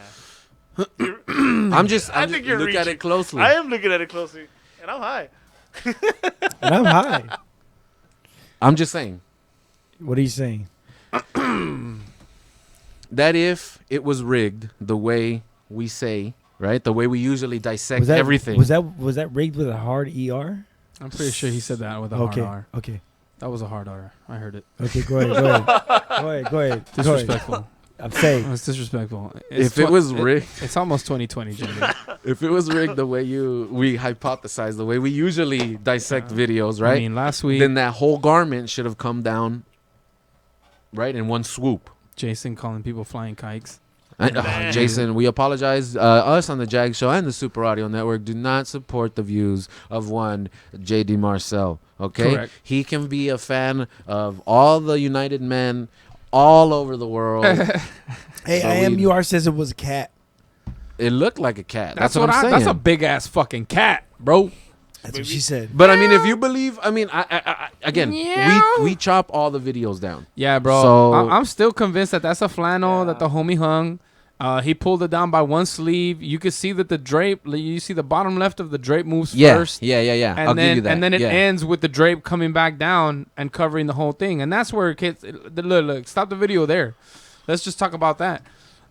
I think you're look at reaching. it closely. I am looking at it closely, and I'm high. And I'm high. I'm just saying What are you saying? that if it was rigged the way we say, right, the way we usually dissect everything. Was that rigged with a hard ER? I'm pretty sure he said that with a Okay. hard R. Okay. That was a hard R. I heard it. Okay. Go ahead. Go ahead. Disrespectful. I'm saying. It's disrespectful. If it was rigged, It's almost 2020, Jimmy. if it was rigged the way we hypothesize, the way we usually dissect videos, right? I mean, last week, then that whole garment should have come down, right, in one swoop. Jason calling people flying kikes. Jason, we apologize. Us on the JAG Show and the Super Audio Network do not support the views of one J.D. Marcel. Okay, Correct. He can be a fan of all the United Men all over the world. Hey, So IMUR says it was a cat. It looked like a cat. That's what I'm saying. That's a big ass fucking cat, bro. That's what she said. But I mean, if you believe, I mean, I again, Meow. we chop all the videos down. Yeah, bro. So- I'm still convinced that that's a flannel that the homie hung. He pulled it down by one sleeve. You could see that the drape. You see the bottom left of the drape moves Yeah, first. yeah. And I'll then give you that. and then it yeah. ends with the drape coming back down and covering the whole thing. And that's where it gets. Look, stop the video there. Let's just talk about that.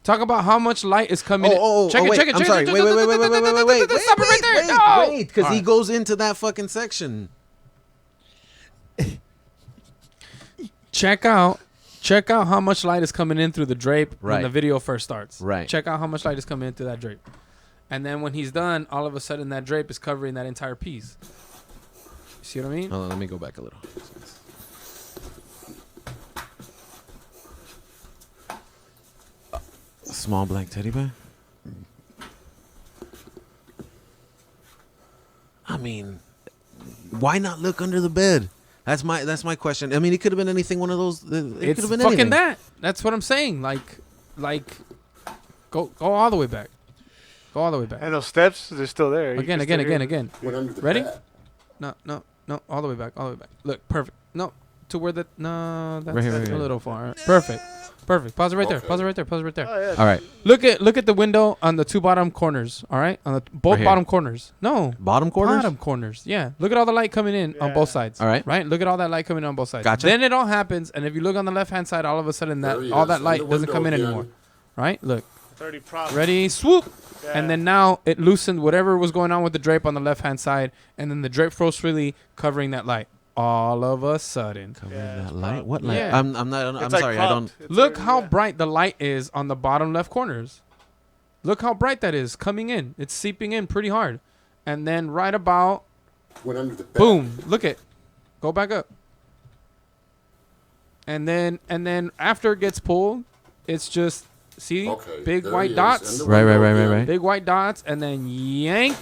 Talk about how much light is coming. Check wait, it. I'm sorry. Wait. Stop it right there. No. Wait, because he goes into that fucking section. Check out how much light is coming in through the drape when the video first starts. Right. Check out how much light is coming in through that drape. And then when he's done, all of a sudden that drape is covering that entire piece. You see what I mean? Hold on, let me go back a little. Small black teddy bear? I mean, why not look under the bed? That's my question. I mean, it could have been anything. One of those. It It's could have been fucking anything. that. That's what I'm saying. Like, go all the way back. Go all the way back. And those steps, they're still there. You Again. can still hear Again. Went under the Ready? bed. No. All the way back. Look, perfect. No, to where the that's Right here, a little far. Perfect. Pause it right there. Pause it right there. Oh, yeah. All right. Look at the window on the two bottom corners. All right, on the both Right here. bottom corners. No, Bottom corners. bottom corners. Yeah. Look at all the light coming in on Yeah. both sides. All right. Right. Look at all that light coming in on both sides. Gotcha. Then it all happens, and if you look on the left hand side, all of a sudden There he all is, that in light the doesn't come in window anymore. again. Right. Look. It's already propped. Ready. Swoop. Yeah. And then now it loosened whatever was going on with the drape on the left hand side, and then the drape froze freely, covering that light. All of a sudden. Covering Yeah, that it's light. propped. What light? Yeah. I'm not. I'm It's like sorry. I don't. propped. It's Look already- how yeah. bright the light is on the bottom left corners. Look how bright that is coming in. It's seeping in pretty hard. And then right about, Went under the bed. boom, look it. Go back up. And then after it gets pulled, it's just, see, Okay, big there white he is, dots. in the Right. window again. Big white dots, and then yank.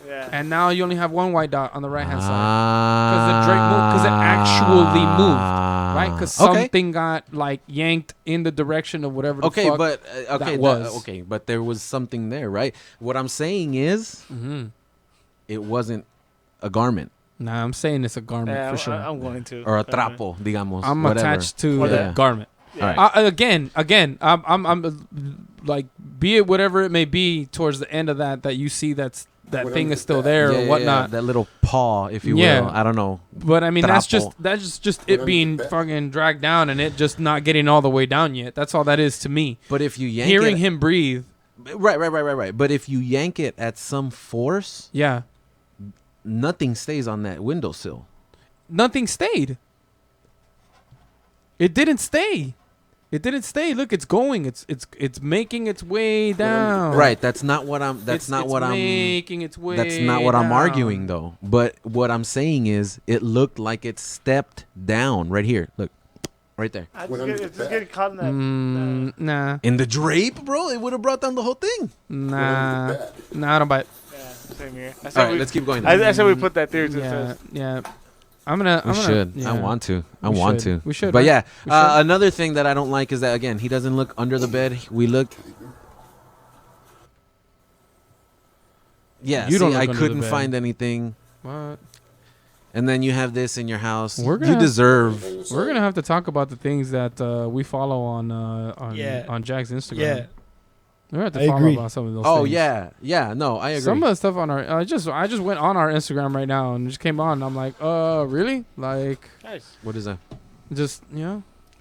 Yeah. And now you only have one white dot on the right hand side. Because the drape moved, 'cause it actually moved, Right? Because Okay. something got like yanked in the direction of whatever the Okay, fuck. but that was. okay, but there was something there, right? What I'm saying is, Mhm. it wasn't a garment Nah, I'm saying it's a garment Yeah, for sure. I'm going to. or a trapo, digamos. I'm whatever. attached to Or the the- garment. Yeah. All right. Again, I'm like, be it whatever it may be towards the end of that you see that Went thing under is the still bed. there Yeah, or yeah, whatnot. that little paw, if you Yeah. will. I don't know. But I mean, that's Trapo. just Went it under being the bed. fucking dragged down and it just not getting all the way down yet. That's all that is to me. But if you yank Hearing it, him breathe, right. But if you yank it at some force, yeah, nothing stays on that windowsill. nothing stayed. It didn't stay. It didn't stay. Look, it's going. It's making its way down. Right. That's not what I'm. That's It's not what I'm. making its way. That's not what I'm down. arguing, though. But what I'm saying is, it looked like it stepped down right here. Look, right there. I Went just under get, the it's just bed. getting caught in that. Nah, In the drape, bro, it would have brought down the whole thing. nah, Went under the bed. nah. I don't buy it. Yeah, same here. I All said right, we, let's keep going. I said we put that theory to the Yeah, test. yeah. I'm gonna. We should. I want to. I We want should. to. We should, But right? yeah, We should. another thing that I don't like is that again he doesn't look under the bed. We look. Yeah, You don't see, look I under the couldn't bed. find anything. What? And then you have this in your house. We're You gonna- deserve. We're gonna have to talk about the things that we follow on Yeah. on Jack's Instagram. Yeah. We're gonna have to I follow agree. about some of those. Oh things. yeah. No, I agree. Some of the stuff on our I just went on our Instagram right now and just came on. And I'm like, really? Like, Nice. What is that? just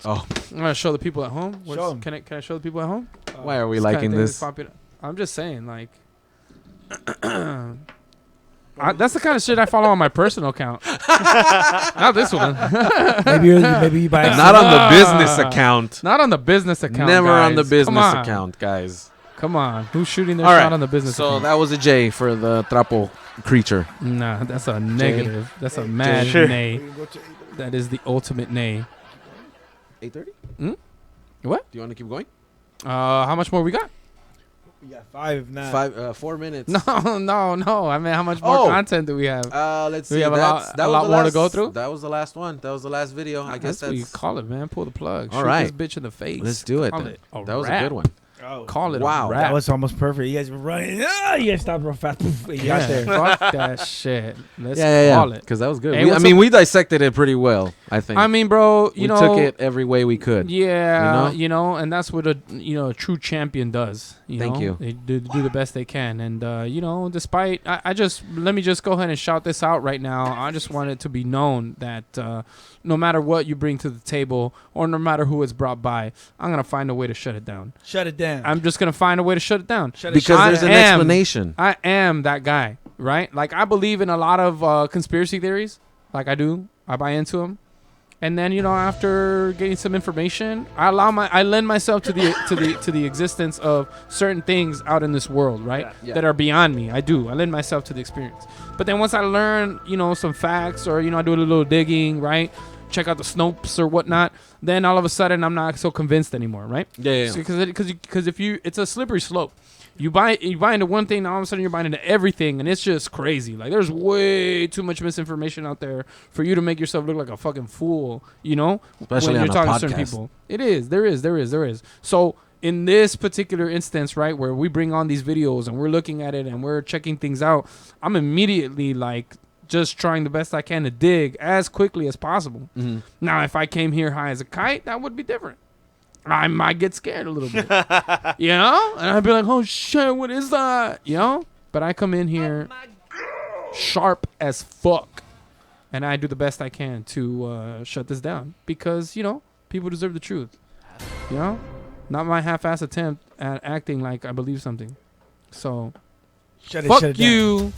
Oh, I'm gonna show the people at home. Show 'em. Can I show the people at home? why are we This kinda liking thing is this? popular. I'm just saying, like, that's the kind of shit I follow on my personal account. Not this one. Maybe you buy Not on the business account. Not on the business account. Never on the guys. business Come on. account, guys. Come on. Who's shooting their All shot right. on the business So account? that was a J for the trapo creature. Nah, that's a negative. That's a mad Sure. nay. That is the ultimate nay. 8:30. What? Do you want to keep going? How much more we got? Yeah, 5 now. 4 minutes. No. I mean, how much more Oh. content do we have? Let's Do see. we have a That's- lot- that a was lot the more to last- go through? That was the last one. That was the last video. I guess That's what you that's. call it, man. Pull the plug. All Shoot right. this bitch in the face. Let's do it. Call then. a That was a wrap. good one. Call it Wow. a That wrap. was almost perfect. You guys were running. You guys stopped real fast. Poof, you got there. Fuck that shit. Let's Yeah. call it. Because that was good. Hey, I what's mean, up? we dissected it pretty well, I think. I mean, bro, we took it every way we could. Yeah, You know? and that's what a a true champion does. Thank you. They do the best they can, and despite let me just go ahead and shout this out right now. I just want it to be known that no matter what you bring to the table, or no matter who it's brought by, I'm gonna find a way to shut it down. Shut it down. I'm just gonna find a way to shut it down. Because there's an explanation. I am that guy, right? Like I believe in a lot of conspiracy theories. Like I do. I buy into them. And then after getting some information, I lend myself to the existence of certain things out in this world, right? Yeah. That are beyond me. I lend myself to the experience. But then once I learn, some facts, or I do a little digging, right? Check out the Snopes or whatnot. Then all of a sudden, I'm not so convinced anymore, right? Yeah. Because it's a slippery slope. You buy into one thing, now all of a sudden you're buying into everything, and it's just crazy. Like there's way too much misinformation out there for you to make yourself look like a fucking fool, Especially when on you're a talking to certain podcast. people. It is. There is. So in this particular instance, right, where we bring on these videos and we're looking at it and we're checking things out, I'm immediately like just trying the best I can to dig as quickly as possible. Mm-hmm. Now, if I came here high as a kite, that would be different. I might get scared a little bit, and I'd be like, "Oh shit, what is that?" But I come in here sharp as fuck, and I do the best I can to shut this down because people deserve the truth. Not my half-ass attempt at acting like I believe something. So, fuck you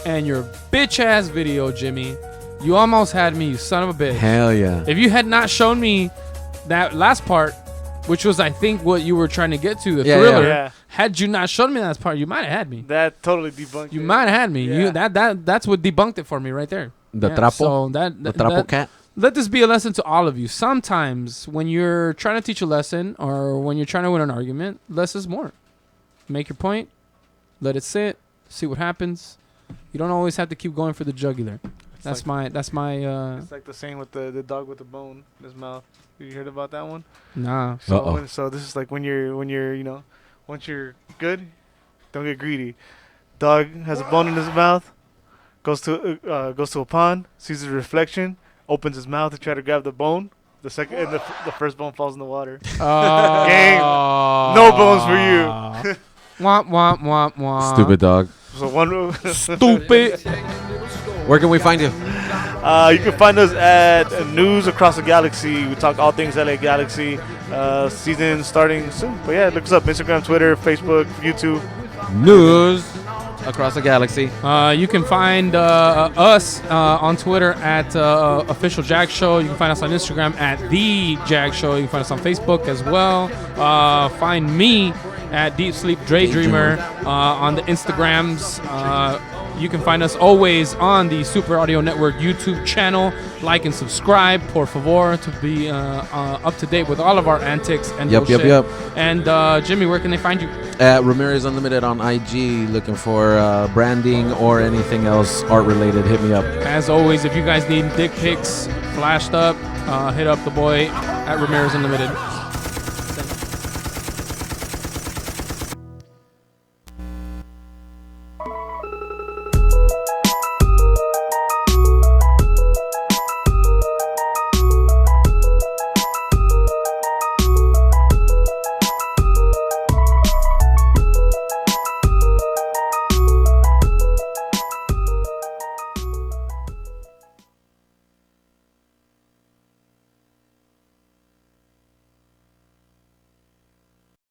and your bitch-ass video, Jimmy. You almost had me, you son of a bitch. Hell yeah. If you had not shown me that last part, which was, I think, what you were trying to get to, the thriller. Yeah. Had you not shown me that part, you might have had me. That totally debunked You it. might have had me. Yeah. That's what debunked it for me right there. The Yeah, trapo. So The trapo cat. let this be a lesson to all of you. Sometimes when you're trying to teach a lesson or when you're trying to win an argument, less is more. Make your point. Let it sit. See what happens. You don't always have to keep going for the jugular. That's my. It's like the same with the dog with the bone in his mouth. You heard about that one? Nah. So this is like when you're once you're good, don't get greedy. Dog has a bone in his mouth, goes to a pond, sees his reflection, opens his mouth to try to grab the bone. The first bone falls in the water. Gang, no bones for you. Womp womp womp womp. Stupid dog. So one. Stupid. Where can we find you? You can find us at News Across the Galaxy. We talk all things LA Galaxy. Season starting soon. But yeah, look us up. Instagram, Twitter, Facebook, YouTube. News across the galaxy. You can find us on Twitter at official JAG Show. You can find us on Instagram at the JAG Show. You can find us on Facebook as well. Find me at Deep Sleep Daydreamer on the Instagrams. You can find us always on the Super Audio Network YouTube channel. Like and subscribe, por favor, to be up to date with all of our antics and bullshit. Yep. And Jimmy, where can they find you? At Ramirez Unlimited on IG, looking for branding or anything else art related. Hit me up. As always, if you guys need dick pics flashed up, hit up the boy at Ramirez Unlimited.